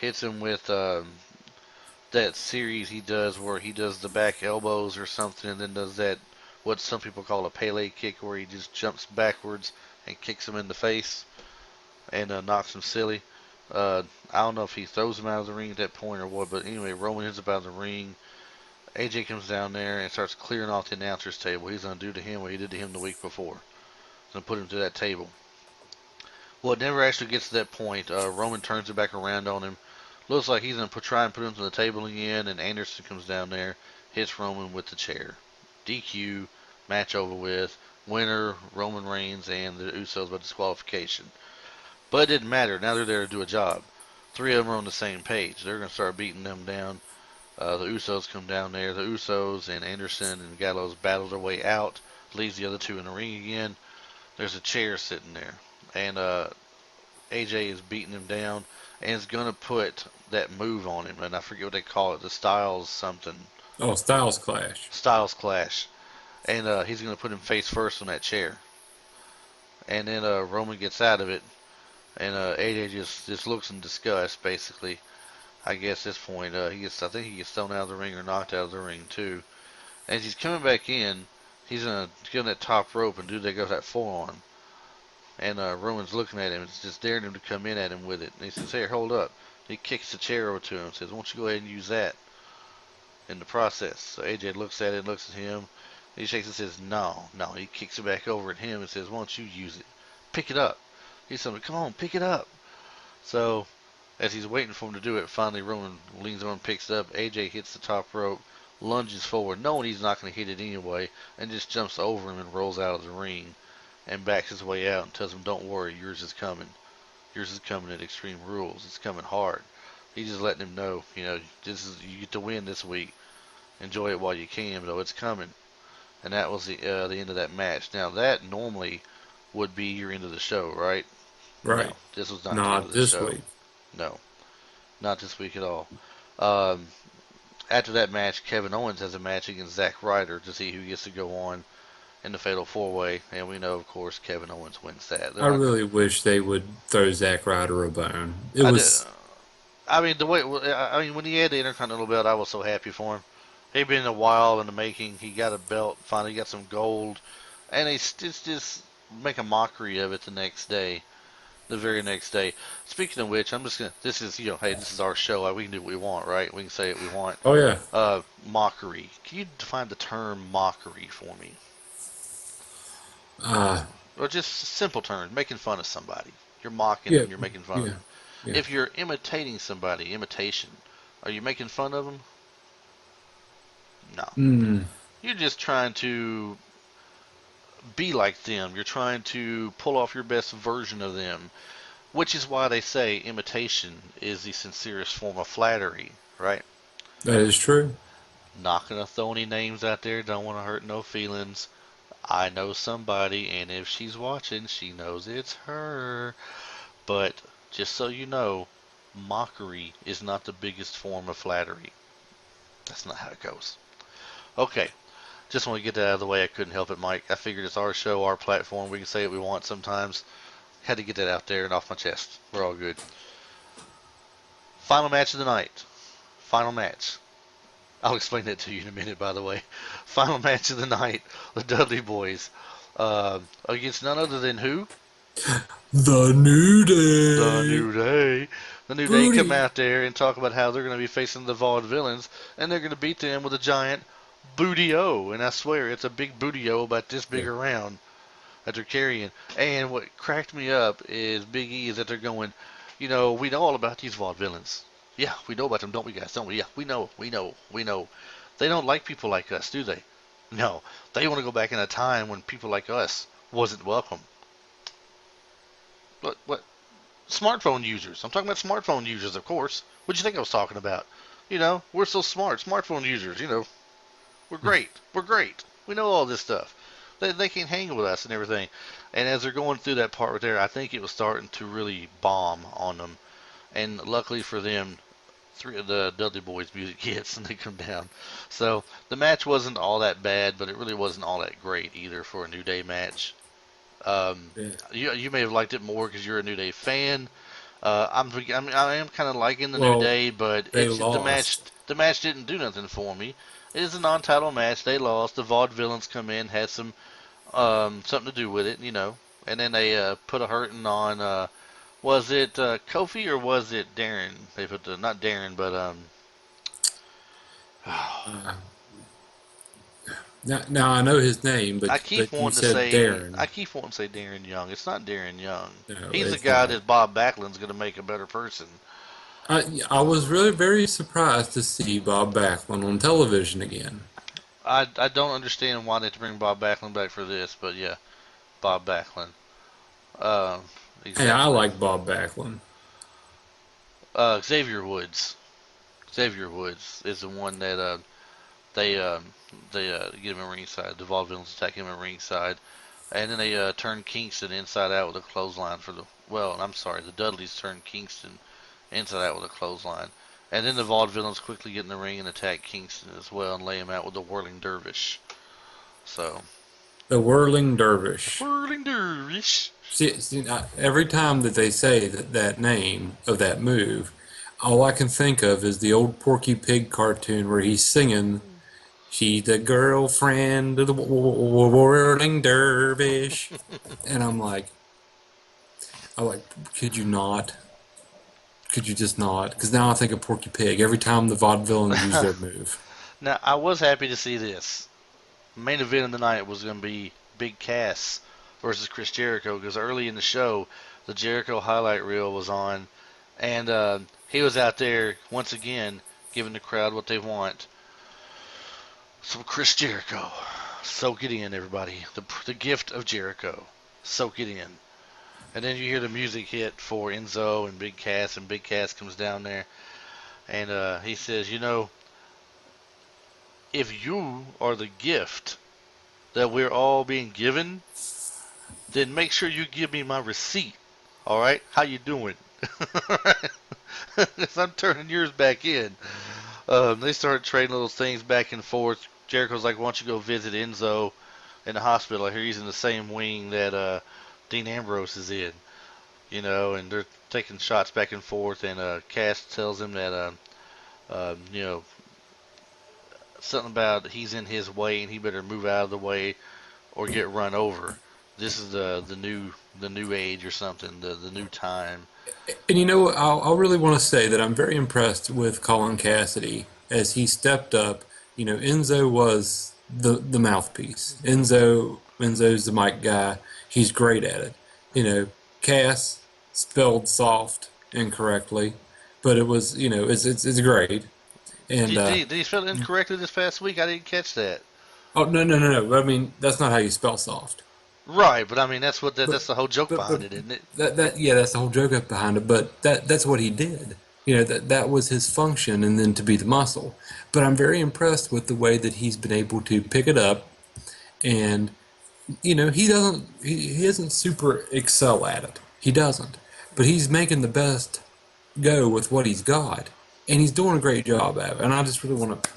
Hits him with that series he does where he does the back elbows or something, and then does that what some people call a Pele kick, where he just jumps backwards and kicks him in the face and knocks him silly. I don't know if he throws him out of the ring at that point or what, but anyway, Roman hits him out of the ring. AJ comes down there and starts clearing off the announcer's table. He's going to do to him what he did to him the week before. He's going to put him to that table. Well, it never actually gets to that point. Roman turns it back around on him. Looks like he's going to try and put him to the table again, and Anderson comes down there, hits Roman with the chair. DQ, match over with. Winner, Roman Reigns and the Usos by disqualification. But it didn't matter. Now they're there to do a job. Three of them are on the same page. They're going to start beating them down. The Usos come down there. The Usos and Anderson and Gallows battle their way out. Leaves the other two in the ring again. There's a chair sitting there. And AJ is beating him down and is going to put that move on him. And I forget what they call it. The Styles something. Oh, Styles Clash. Styles Clash. And he's going to put him face first on that chair. And then Roman gets out of it. And AJ just looks in disgust, basically. I guess at this point, I think he gets thrown out of the ring or knocked out of the ring, too. And as he's coming back in, he's going to get on that top rope and do that goes that forearm. And Roman's looking at him and just daring him to come in at him with it. And he says, "Here, hold up." He kicks the chair over to him and says, "Why don't you go ahead and use that in the process?" So AJ looks at it and looks at him. He shakes and says, No. He kicks it back over at him and says, "Why don't you use it? Pick it up." He said, "Come on, pick it up." So, as he's waiting for him to do it, finally Roman leans on and picks it up. AJ hits the top rope, lunges forward, knowing he's not going to hit it anyway, and just jumps over him and rolls out of the ring and backs his way out and tells him, "Don't worry, yours is coming." yours is coming at Extreme Rules. It's coming hard. He's just letting him know, this is you get to win this week. Enjoy it while you can, though it's coming. And that was the end of that match. Now that normally would be your end of the show, right? Right. No, this was not the end Not of the this show. week. No, not this week at all. Um, After that match, Kevin Owens has a match against Zack Ryder to see who gets to go on in the Fatal 4-Way, and we know, of course, Kevin Owens wins that. I really wish they would throw Zack Ryder a bone. It I did. was I mean, when he had the Intercontinental belt, I was so happy for him. He'd been a while in the making. He got a belt, finally got some gold, and they just make a mockery of it the next day. The very next day. Speaking of which, I'm just gonna. This is hey, this is our show. We can do what we want, right? We can say what we want. oh yeah. Mockery. Can you define the term mockery for me? Or just simple terms, making fun of somebody. You're mocking Yeah, them. You're making fun of them. yeah. If you're imitating somebody, imitation, are you making fun of them? No. You're just trying to be like them. You're trying to pull off your best version of them, which is why they say imitation is the sincerest form of flattery, right? That is true. Not gonna throw any names out there. Don't want to hurt no feelings. I know somebody, and if she's watching, she knows it's her. But just so you know, mockery is not the biggest form of flattery. That's not how it goes. Okay. Just want to get that out of the way. I couldn't help it, Mike. I figured it's our show, our platform. We can say what we want sometimes. Had to get that out there and off my chest. We're all good. Final match of the night. Final match. I'll explain that to you in a minute, by the way. Final match of the night. The Dudley Boys. Against none other than who? The New Day. The New Day. The New Day come out there and talk about how they're going to be facing the Vaudevillains, and they're going to beat them with a giant booty-o, and I swear it's a big booty-o about this big around that they're carrying. And what cracked me up is Big E is that they're going, we know all about these Vaudevillains. Yeah, we know about them, don't we, guys? Don't we? Yeah, we know. They don't like people like us, do they? No, they want to go back in a time when people like us wasn't welcome. What? Smartphone users. I'm talking about smartphone users, of course. What'd you think I was talking about? We're so smart. Smartphone users, We're great. We're great. We know all this stuff. They can hang with us and everything. And as they're going through that part right there, I think it was starting to really bomb on them. And luckily for them, the Dudley Boys music hits and they come down. So the match wasn't all that bad, but it really wasn't all that great either for a New Day match. You may have liked it more because you're a New Day fan. I am kind of liking the New Day, but the match didn't do nothing for me. It is a non-title match. They lost. The Vaudevillains come in, had some something to do with it, and then they put a hurting on. Was it Kofi or was it Darren? They put not Darren, but Now I know his name, but I keep but wanting you to said say Darren. I keep wanting to say Darren Young. It's not Darren Young. No, He's the it's guy not. that Bob Backlund's going to make a better person. I was really very surprised to see Bob Backlund on television again. I don't understand why they had to bring Bob Backlund back for this, but yeah, Bob Backlund. Exactly. Hey, I like Bob Backlund. Xavier Woods. Xavier Woods is the one that they get him in ringside. The Vaudevillains attack him in ringside, and then they turn Kingston inside out with a clothesline for the. Well, I'm sorry, the Dudleys turn Kingston inside out with a clothesline, and then the Vaudevillains quickly get in the ring and attack Kingston as well and lay him out with the Whirling Dervish. So. The Whirling Dervish. Whirling Dervish. See, every time that they say that name of that move, all I can think of is the old Porky Pig cartoon where he's singing, "She's the girlfriend of the Whirling Dervish," and I'm like, could you not? Could you just not? Because now I think of Porky Pig every time the Vaudevillains use their move. Now I was happy to see this. Main event of the night was going to be Big Cass versus Chris Jericho, because early in the show, the Jericho highlight reel was on, and he was out there once again giving the crowd what they want. So Chris Jericho, soak it in, everybody. The gift of Jericho, soak it in. And then you hear the music hit for Enzo and Big Cass, and Big Cass comes down there, and he says, if you are the gift that we're all being given, then make sure you give me my receipt. All right? How you doing? Because I'm turning yours back in. They started trading little things back and forth. Jericho's like, why don't you go visit Enzo in the hospital? I hear he's in the same wing that Dean Ambrose is in. And they're taking shots back and forth, and Cass tells him that, something about he's in his way and he better move out of the way or get run over. This is the new age or something, the new time. And I'll really want to say that I'm very impressed with Colin Cassidy as he stepped up. Enzo was the mouthpiece. Enzo's the mic guy. He's great at it. Cass spelled soft incorrectly, but it was it's great. And Did he spell it incorrectly this past week? I didn't catch that. oh, no. I mean, that's not how you spell soft. Right, but I mean that's But that's the whole joke but behind it, isn't it? that's the whole joke up behind it. But that's what he did. That was his function, and then to be the muscle. But I'm very impressed with the way that he's been able to pick it up, and he doesn't super excel at it. He doesn't, but he's making the best go with what he's got, and he's doing a great job at it. And I just really want to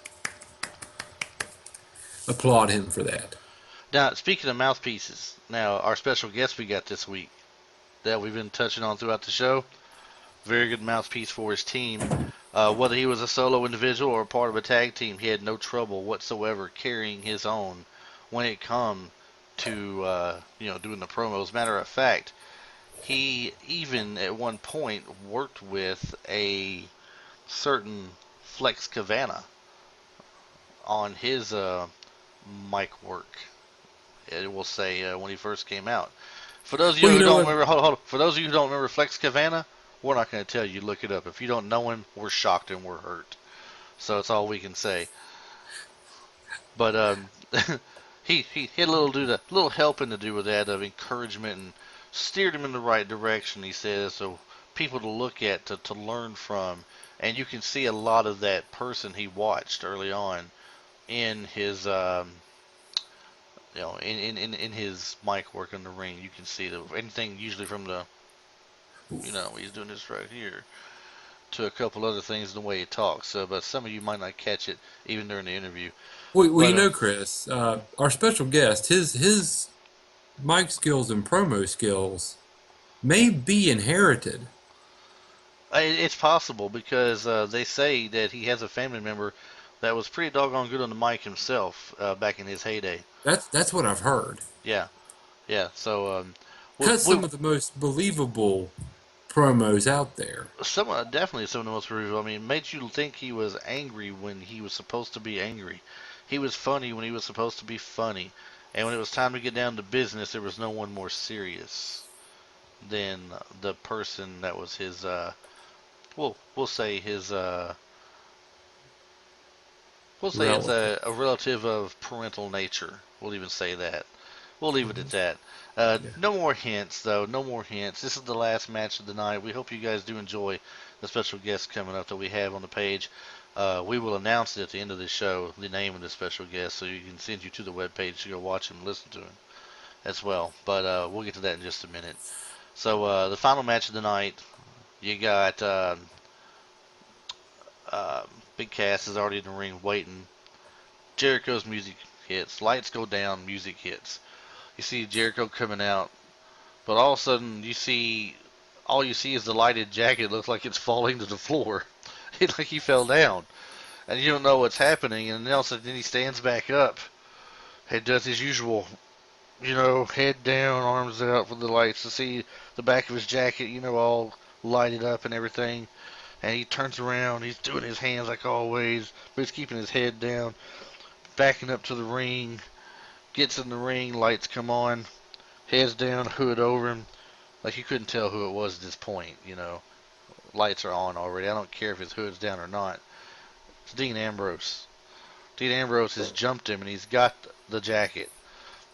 applaud him for that. Now, speaking of mouthpieces, our special guest we got this week that we've been touching on throughout the show, very good mouthpiece for his team. Whether he was a solo individual or part of a tag team, he had no trouble whatsoever carrying his own when it come to doing the promos. Matter of fact, he even at one point worked with a certain Flex Cavana on his mic work. It will say when he first came out. For those of you who don't remember, hold on. For those of you who don't remember Flex Cavana, we're not going to tell you. Look it up. If you don't know him, we're shocked and we're hurt. So that's all we can say. But he had a little helping to do with that, of encouragement, and steered him in the right direction. He says, so people to look at, to learn from, and you can see a lot of that person he watched early on in his in his mic work in the ring. You can see anything usually from the he's doing this right here to a couple other things in the way he talks. So, but some of you might not catch it even during the interview. Well, Chris, our special guest, his mic skills and promo skills may be inherited. It's possible because they say that he has a family member that was pretty doggone good on the mic himself back in his heyday. That's what I've heard. Yeah. So That's some of the most believable promos out there. Definitely some of the most believable. I mean, it made you think he was angry when he was supposed to be angry. He was funny when he was supposed to be funny. And when it was time to get down to business, there was no one more serious than the person that was his, we'll say his, it's a relative of parental nature. We'll even say that. We'll leave it at that. No more hints, though. No more hints. This is the last match of the night. We hope you guys do enjoy the special guest coming up that we have on the page. We will announce it at the end of the show, the name of the special guest, so you can send you to the webpage to go watch him and listen to him as well. But we'll get to that in just a minute. So the final match of the night, you got Big Cass is already in the ring waiting. Jericho's music hits. Lights go down. Music hits. You see Jericho coming out, but all of a sudden all you see is the lighted jacket. It looks like it's falling to the floor. It's like he fell down, and you don't know what's happening. And then all of a sudden he stands back up and does his usual, head down, arms out for the lights to see the back of his jacket, all lighted up and everything. And he turns around. He's doing his hands like always, but he's keeping his head down, backing up to the ring. Gets in the ring, lights come on, heads down, hood over him. Like you couldn't tell who it was at this point, Lights are on already. I don't care if his hood's down or not. It's Dean Ambrose. Dean Ambrose has jumped him and he's got the jacket.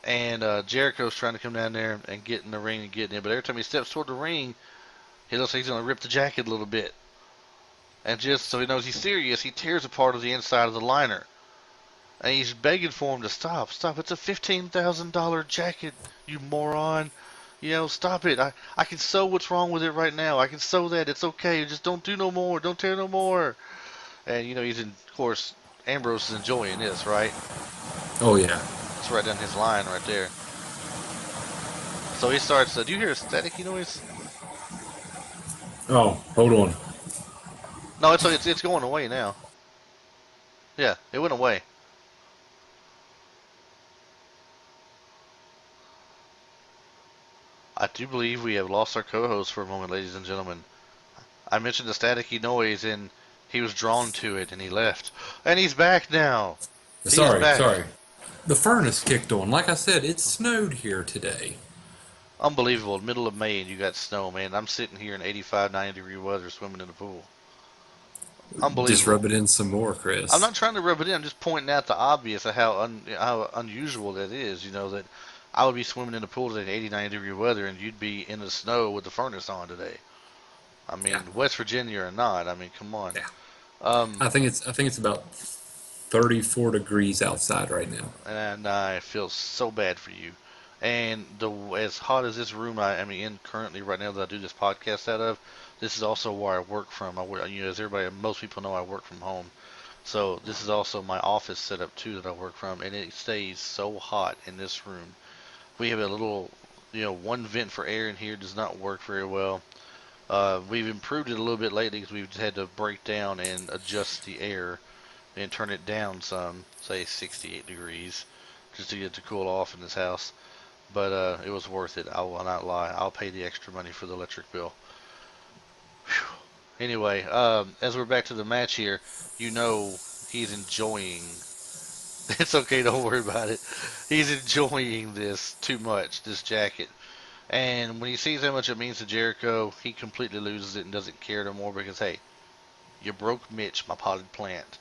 And Jericho's trying to come down there and get in the ring and get in it. But every time he steps toward the ring, he looks like he's going to rip the jacket a little bit. And just so he knows he's serious, he tears a part of the inside of the liner. And he's begging for him to stop. Stop. It's a $15,000 jacket, you moron. You know, stop it. I can sew what's wrong with it right now. I can sew that. It's okay. Just don't do no more. Don't tear no more. And, you know, of course, Ambrose is enjoying this, right? Oh, yeah. It's right down his line right there. So he starts, do you hear a staticky noise? Oh, hold on. No, it's going away now. Yeah, it went away. I do believe we have lost our co-host for a moment, ladies and gentlemen. I mentioned the staticky noise, and he was drawn to it, and he left. And he's back now. Sorry. The furnace kicked on. Like I said, it snowed here today. Unbelievable. Middle of May, and you got snow, man. I'm sitting here in 85, 90-degree weather swimming in the pool. Unbelievable. Just rub it in some more, Chris. I'm not trying to rub it in. I'm just pointing out the obvious of how unusual that is. You know, that I would be swimming in the pool today in 80, 90-degree weather, and you'd be in the snow with the furnace on today. I mean, West Virginia or not. I mean, come on. Yeah. I think it's about 34 degrees outside right now. And I feel so bad for you. And as hot as this room I'm in currently right now that I do this podcast out of, this is also where I work from. As most people know, I work from home. So this is also my office setup too that I work from, and it stays so hot in this room. We have a little, one vent for air in here does not work very well. We've improved it a little bit lately because we've had to break down and adjust the air and turn it down some, say 68 degrees, just to get it to cool off in this house. But it was worth it. I will not lie. I'll pay the extra money for the electric bill. Whew. Anyway, as we're back to the match here, he's enjoying. It's okay, don't worry about it. He's enjoying this too much, this jacket. And when he sees how much it means to Jericho, he completely loses it and doesn't care no more because, hey, you broke Mitch, my potted plant.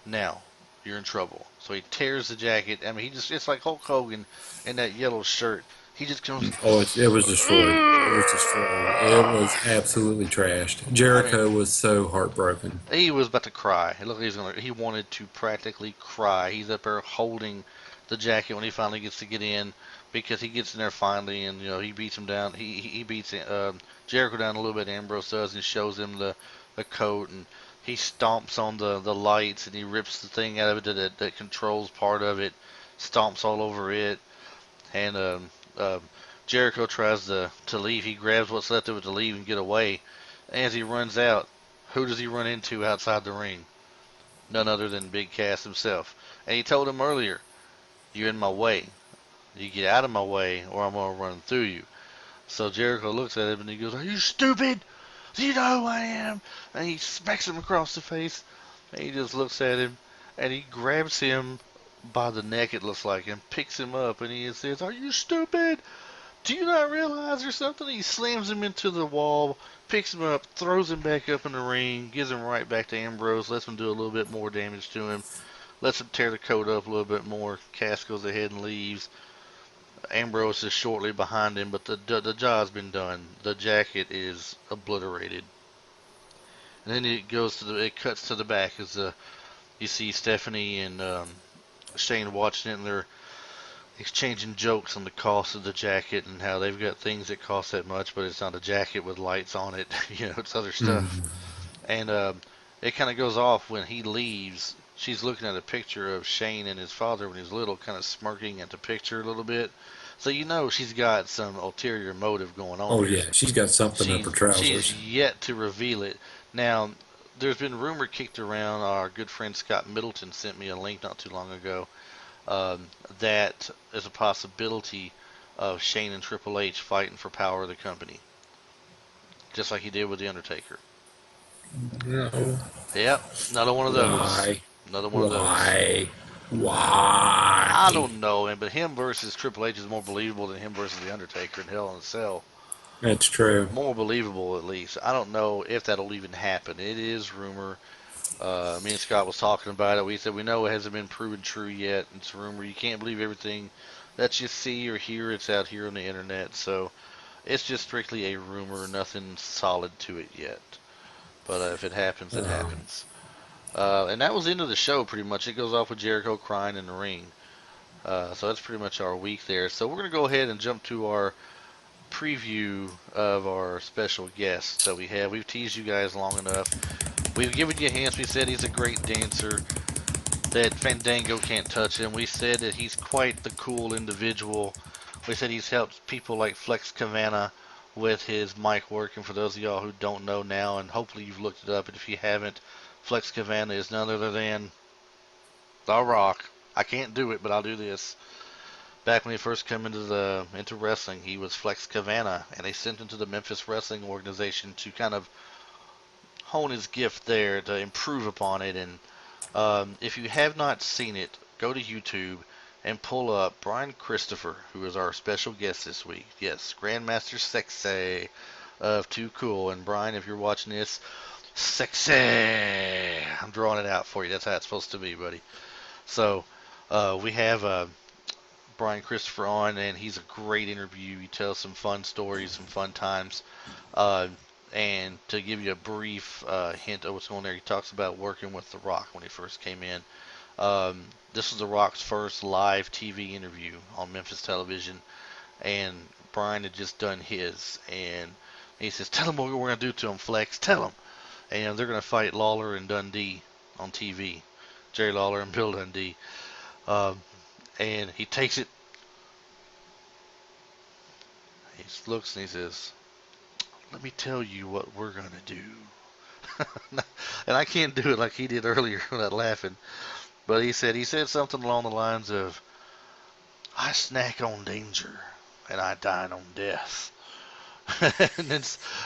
Now, you're in trouble. So he tears the jacket. I mean, it's like Hulk Hogan in that yellow shirt. He just comes. Oh, it was destroyed. It was destroyed. It was absolutely trashed. Jericho was so heartbroken. He was about to cry. Look, he wanted to practically cry. He's up there holding the jacket when he finally gets to get in, because he gets in there finally, and he beats him down. He beats Jericho down a little bit. Ambrose does, and shows him the coat, and he stomps on the lights, and he rips the thing out of it that controls part of it, stomps all over it, and Jericho tries to leave. He grabs what's left of it to leave and get away. As he runs out, who does he run into outside the ring? None other than Big Cass himself. And he told him earlier, "You're in my way. You get out of my way, or I'm going to run through you." So Jericho looks at him and he goes, "Are you stupid? Do you know who I am?" And he smacks him across the face. And he just looks at him, and he grabs him by the neck, it looks like, and picks him up, and he says, "Are you stupid? Do you not realize there's something?" He slams him into the wall, picks him up, throws him back up in the ring, gives him right back to Ambrose, lets him do a little bit more damage to him, lets him tear the coat up a little bit more. Cass goes ahead and leaves. Ambrose is shortly behind him, but the job's been done. The jacket is obliterated. And then it cuts to the back as you see Stephanie and Shane watching it, and they're exchanging jokes on the cost of the jacket and how they've got things that cost that much, but it's not a jacket with lights on it. It's other stuff. And it kind of goes off when he leaves. She's looking at a picture of Shane and his father when he was little, kind of smirking at the picture a little bit. So she's got some ulterior motive going on. Oh, yeah. She's got something up her trousers. She's yet to reveal it. Now, there's been rumor kicked around. Our good friend Scott Middleton sent me a link not too long ago. That is a possibility of Shane and Triple H fighting for power of the company. Just like he did with The Undertaker. No. Yep, another one of those. Why? Another one of those. Why? I don't know, but him versus Triple H is more believable than him versus The Undertaker in Hell in a Cell. That's true. More believable, at least. I don't know if that'll even happen. It is rumor. Me and Scott was talking about it. We said we know it hasn't been proven true yet. It's a rumor. You can't believe everything that you see or hear. It's out here on the internet, so it's just strictly a rumor, nothing solid to it yet. But if it happens, it Oh. happens. And that was the end of the show, pretty much. It goes off with Jericho crying in the ring. So that's pretty much our week there. So we're going to go ahead and jump to our preview of our special guest that we have. We've teased you guys long enough. We've given you hints. We said he's a great dancer, that Fandango can't touch him. We said that he's quite the cool individual. We said he's helped people like Flex Cavana with his mic work. And for those of y'all who don't know now, and hopefully you've looked it up, and if you haven't, Flex Cavana is none other than The Rock. I can't do it, but I'll do this. Back when he first came into wrestling, he was Flex Cavana, and they sent him to the Memphis Wrestling Organization to kind of hone his gift there, to improve upon it. And if you have not seen it, go to YouTube and pull up Brian Christopher, who is our special guest this week. Yes, Grandmaster Sexy of Too Cool. And Brian, if you're watching this, sexy. I'm drawing it out for you. That's how it's supposed to be, buddy. So we have Brian Christopher on, and he's a great interview. He tells some fun stories, some fun times. And to give you a brief hint of what's going on there, he talks about working with The Rock when he first came in. This was The Rock's first live TV interview on Memphis television, and Brian had just done his. And he says, "Tell him what we're going to do to him, Flex. Tell him." And they're going to fight Lawler and Dundee on TV. Jerry Lawler and Bill Dundee. And he takes it. He looks and he says, "Let me tell you what we're going to do." And I can't do it like he did earlier without laughing. But he said something along the lines of, "I snack on danger and I dine on death."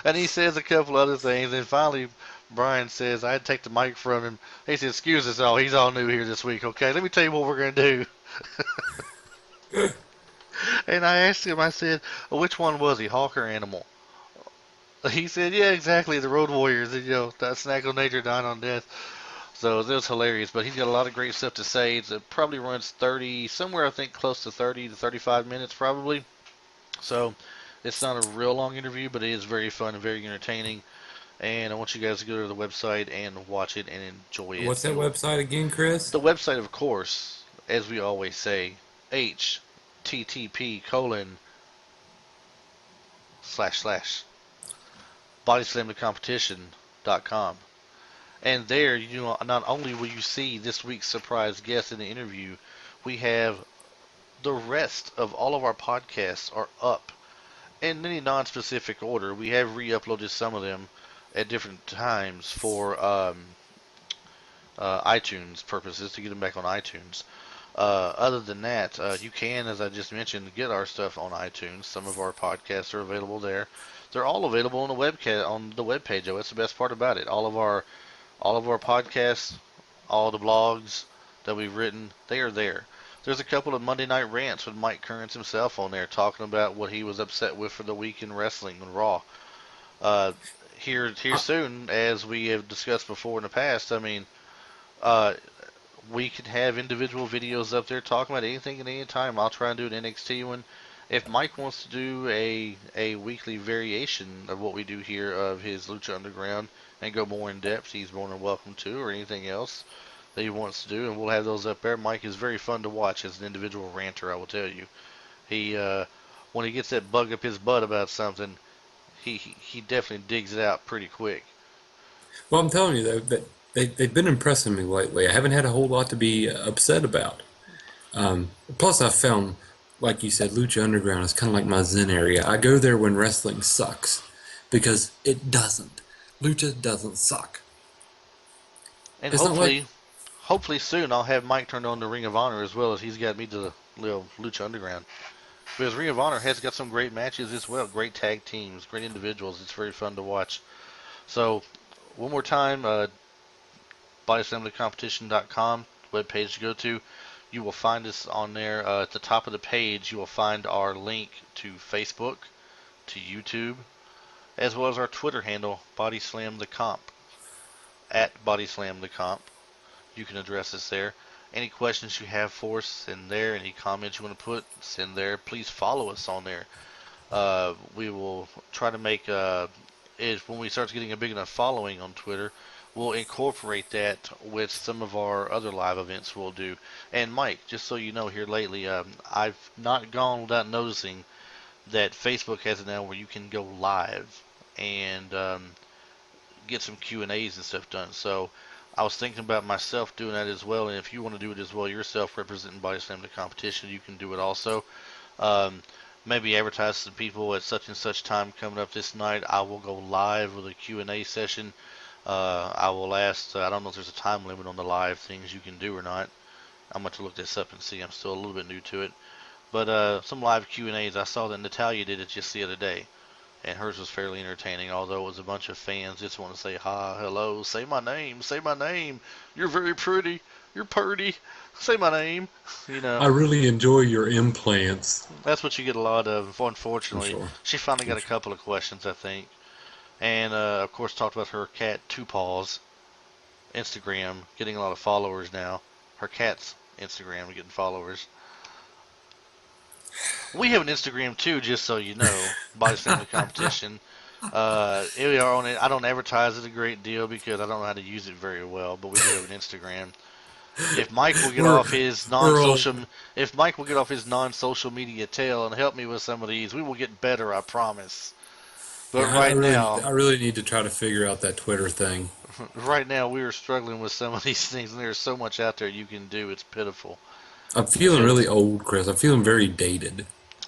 and he says a couple other things. And finally, Brian says, "I'd take the mic from him." He said, "Excuse us all. He's all new here this week. Okay, let me tell you what we're going to do." And I asked him, I said, "Well, which one was he, Hawk or Animal?" He said, "Yeah, exactly, the Road Warriors, and, that snack on nature, dine on death." So it was hilarious, but he's got a lot of great stuff to say. It probably runs 30, somewhere I think close to 30 to 35 minutes probably. So it's not a real long interview, but it is very fun and very entertaining. And I want you guys to go to the website and watch it and enjoy it. What's that website again, Chris? The website, of course, as we always say, http:// bodyslamthecompetition.com. And there, not only will you see this week's surprise guest in the interview, we have the rest of all of our podcasts are up in any non-specific order. We have re-uploaded some of them at different times for iTunes purposes, to get them back on iTunes. Other than that, you can, as I just mentioned, get our stuff on iTunes. Some of our podcasts are available there. They're all available on the webpage. Though that's the best part about it. All of our podcasts, all the blogs that we've written, they are there. There's a couple of Monday Night Rants with Mike Kearns himself on there, talking about what he was upset with for the week in wrestling and Raw. Here soon, as we have discussed before in the past, I mean, we could have individual videos up there talking about anything at any time. I'll try and do an NXT one. If Mike wants to do a weekly variation of what we do here of his Lucha Underground and go more in depth, he's more than welcome to, or anything else that he wants to do, and we'll have those up there. Mike is very fun to watch as an individual ranter, I will tell you. He when he gets that bug up his butt about something, he definitely digs it out pretty quick. Well, I'm telling you, though, that they've been impressing me lately. I haven't had a whole lot to be upset about. Plus, I've found, like you said, Lucha Underground is kind of like my zen area. I go there when wrestling sucks, because it doesn't. Lucha doesn't suck. And It's not like, hopefully soon I'll have Mike turned on to Ring of Honor as well, as he's got me to the little Lucha Underground. Because Ring of Honor has got some great matches as well, great tag teams, great individuals. It's very fun to watch. So, one more time, bodyslamthecompetition.com, webpage to go to. You will find us on there. At the top of the page, you will find our link to Facebook, to YouTube, as well as our Twitter handle, BodySlamTheComp, at BodySlamTheComp. You can address us there. Any questions you have for us, send there. Any comments you want to put, send there. Please follow us on there. We will try to make is when we start getting a big enough following on Twitter, we'll incorporate that with some of our other live events we'll do. And Mike, just so you know, here lately, I've not gone without noticing that Facebook has it now where you can go live and get some Q&As and stuff done. So I was thinking about myself doing that as well, and if you want to do it as well yourself, representing Body Slam the competition, you can do it also. Um, Maybe advertise to people at such and such time coming up this night. I will go live with a Q&A session. I will ask, I don't know if there's a time limit on the live things you can do or not. I'm going to look this up and see. I'm still a little bit new to it. But some live Q&As, I saw that Natalia did it just the other day. And hers was fairly entertaining, although it was a bunch of fans just want to say hi, hello, say my name, you're very pretty, you're purty, say my name, you know. I really enjoy your implants. That's what you get a lot of, I'm unfortunately. sure. She finally I'm got a sure. couple of questions, I think. And, of course, talked about her cat, Two Paws, Instagram, getting a lot of followers now. Her cat's Instagram getting followers. We have an Instagram, too, just so you know, Body Slam the Competition. We are on it. I don't advertise it a great deal because I don't know how to use it very well, but we do have an Instagram. If Mike will get we're off his we're all non-social, if Mike will get off his non-social media tail and help me with some of these, we will get better. I promise. But yeah. right now, I really need to try to figure out that Twitter thing. right now we are struggling with some of these things, and there's so much out there you can do. It's pitiful. I'm feeling really Pitiful. old, Chris. I'm feeling very dated.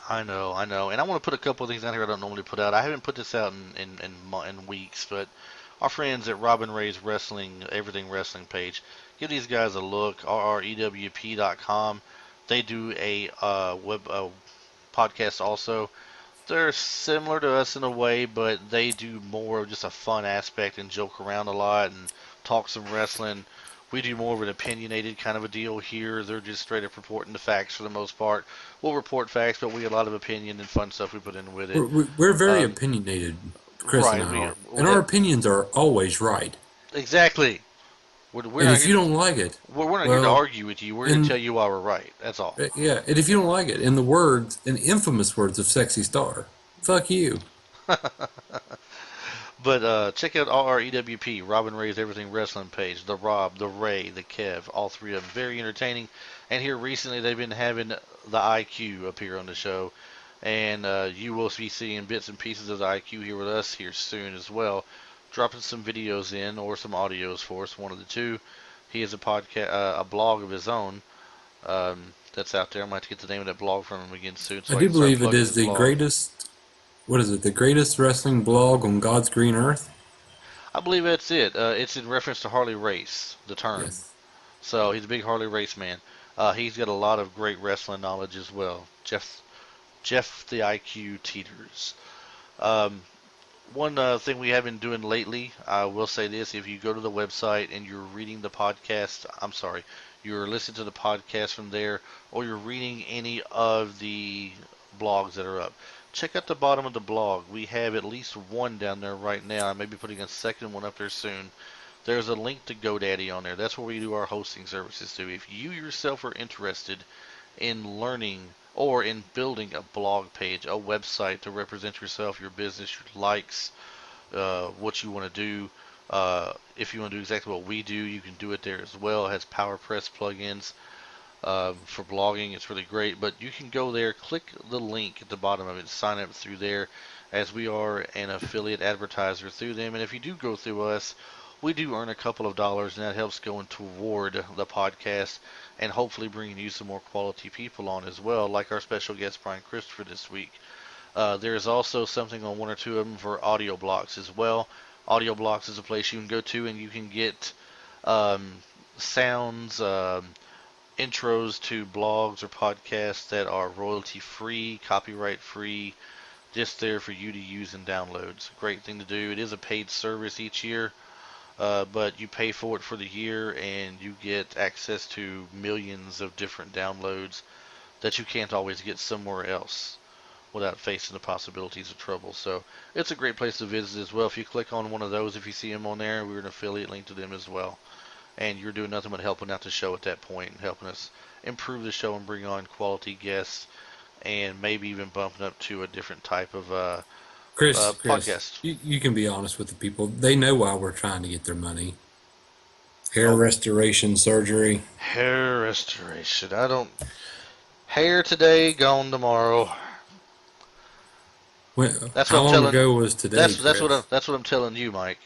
I know, and I want to put a couple of things out here I don't normally put out. I haven't put this out in weeks, but our friends at Robin Ray's Wrestling Everything Wrestling page, give these guys a look. rrewp.com. They do a web podcast also. They're similar to us in a way, but they do more of just a fun aspect and joke around a lot and talk some wrestling. We do more of an opinionated kind of a deal here. They're just straight up reporting the facts for the most part. We'll report facts, but we get a lot of opinion and fun stuff we put in with it. We're very Um, opinionated, Chris and right, I we are, and our opinions are always right. exactly. We're And not if here. you don't like it, We're not here to well, argue with you. We're here to and tell you why we're right. That's all. yeah, and if you don't like it, in the words, in the infamous words of Sexy Star, fuck you. But check out RREWP, Robin Ray's Everything Wrestling page. The Rob, the Ray, the Kev, all three of them. Very entertaining. And here recently they've been having the IQ appear on the show. And you will be seeing bits and pieces of the IQ here with us here soon as well. Dropping some videos in or some audios for us, one of the two. He has a podcast, a blog of his own that's out there. I'm going to have to get the name of that blog from him again soon I so I do can start believe it plugging is his the blog. greatest. What is it? The greatest wrestling blog on God's green earth. I believe that's it. It's in reference to Harley Race, the term. Yes. So he's a big Harley Race man. He's got a lot of great wrestling knowledge as well. Jeff the IQ Teeters. Um, One thing we have been doing lately, I will say this: if you go to the website and you're reading the podcast, I'm sorry, you're listening to the podcast from there, or you're reading any of the blogs that are up, check out the bottom of the blog. We have at least one down there right now. I may be putting a second one up there soon. There's a link to GoDaddy on there. That's where we do our hosting services too. If you yourself are interested in learning or in building a blog page, a website to represent yourself, your business, your likes, what you want to do. If you want to do exactly what we do, you can do it there as well. It has PowerPress plugins for blogging. It's really great. But you can go there, click the link at the bottom of it, sign up through there, as we are an affiliate advertiser through them. And if you do go through us, we do earn a couple of dollars, and that helps going toward the podcast and hopefully bringing you some more quality people on as well, like our special guest Brian Christopher this week. There is also something on one or two of them for audio blocks as well. Audio blocks is a place you can go to and you can get um, sounds, intros to blogs or podcasts that are royalty free, copyright free, just there for you to use and download. It's a great thing to do. It is a paid service each year. But you pay for it for the year and you get access to millions of different downloads that you can't always get somewhere else without facing the possibilities of trouble. So it's a great place to visit as well. If you click on one of those, if you see them on there, we're an affiliate link to them as well. and you're doing nothing but helping out the show at that point and helping us improve the show and bring on quality guests and maybe even bumping up to a different type of Chris, podcast. you can be honest with the people. They know why we're trying to get their money. Hair Oh. restoration surgery. Hair restoration. I don't. Hair today, gone tomorrow. That's what How I'm long telling. ago was today? That's what I'm telling you, Mike.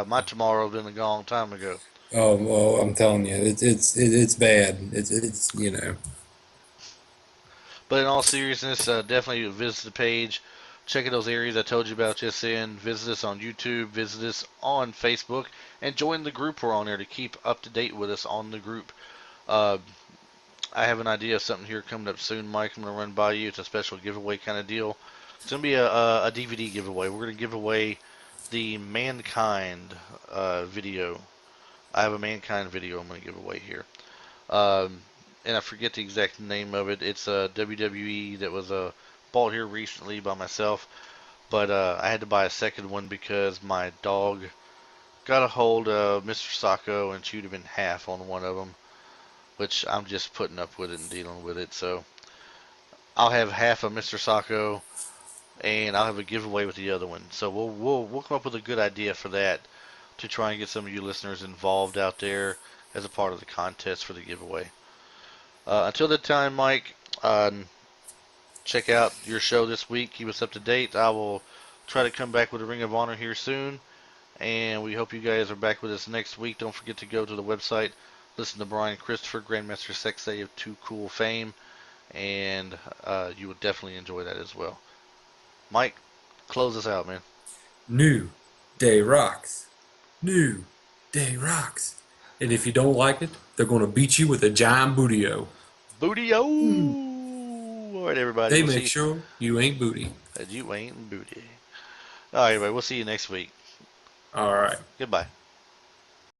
My tomorrow been a long time ago. Oh well, I'm telling you, it's bad. It's you know. But in all seriousness, definitely visit the page. Check out those areas I told you about just then. Visit us on YouTube. Visit us on Facebook, and join the group we're on there to keep up to date with us on the group. I have an idea of something here coming up soon, Mike. I'm going to run by you. It's a special giveaway kind of deal. It's going to be a DVD giveaway. We're going to give away the Mankind video. I have a Mankind video I'm going to give away here. And I forget the exact name of it. It's a WWE that was bought here recently by myself. But I had to buy a second one because my dog got a hold of Mr. Sacco and chewed him in half on one of them, which I'm just putting up with it and dealing with it. So I'll have half of Mr. Sacco, and I'll have a giveaway with the other one. So we'll come up with a good idea for that to try and get some of you listeners involved out there as a part of the contest for the giveaway. Until that time, Mike, check out your show this week. Keep us up to date. I will try to come back with a Ring of Honor here soon, and we hope you guys are back with us next week. Don't forget to go to the website, listen to Brian Christopher, Grandmaster Sexay of Too Cool fame, and you will definitely enjoy that as well. Mike, close us out, man. New Day rocks. New Day rocks. And if you don't like it, they're going to beat you with a giant bootio. Booty-o! All right, everybody. They make sure you ain't booty. That you ain't booty. All right, everybody. We'll see you next week. All right. Goodbye.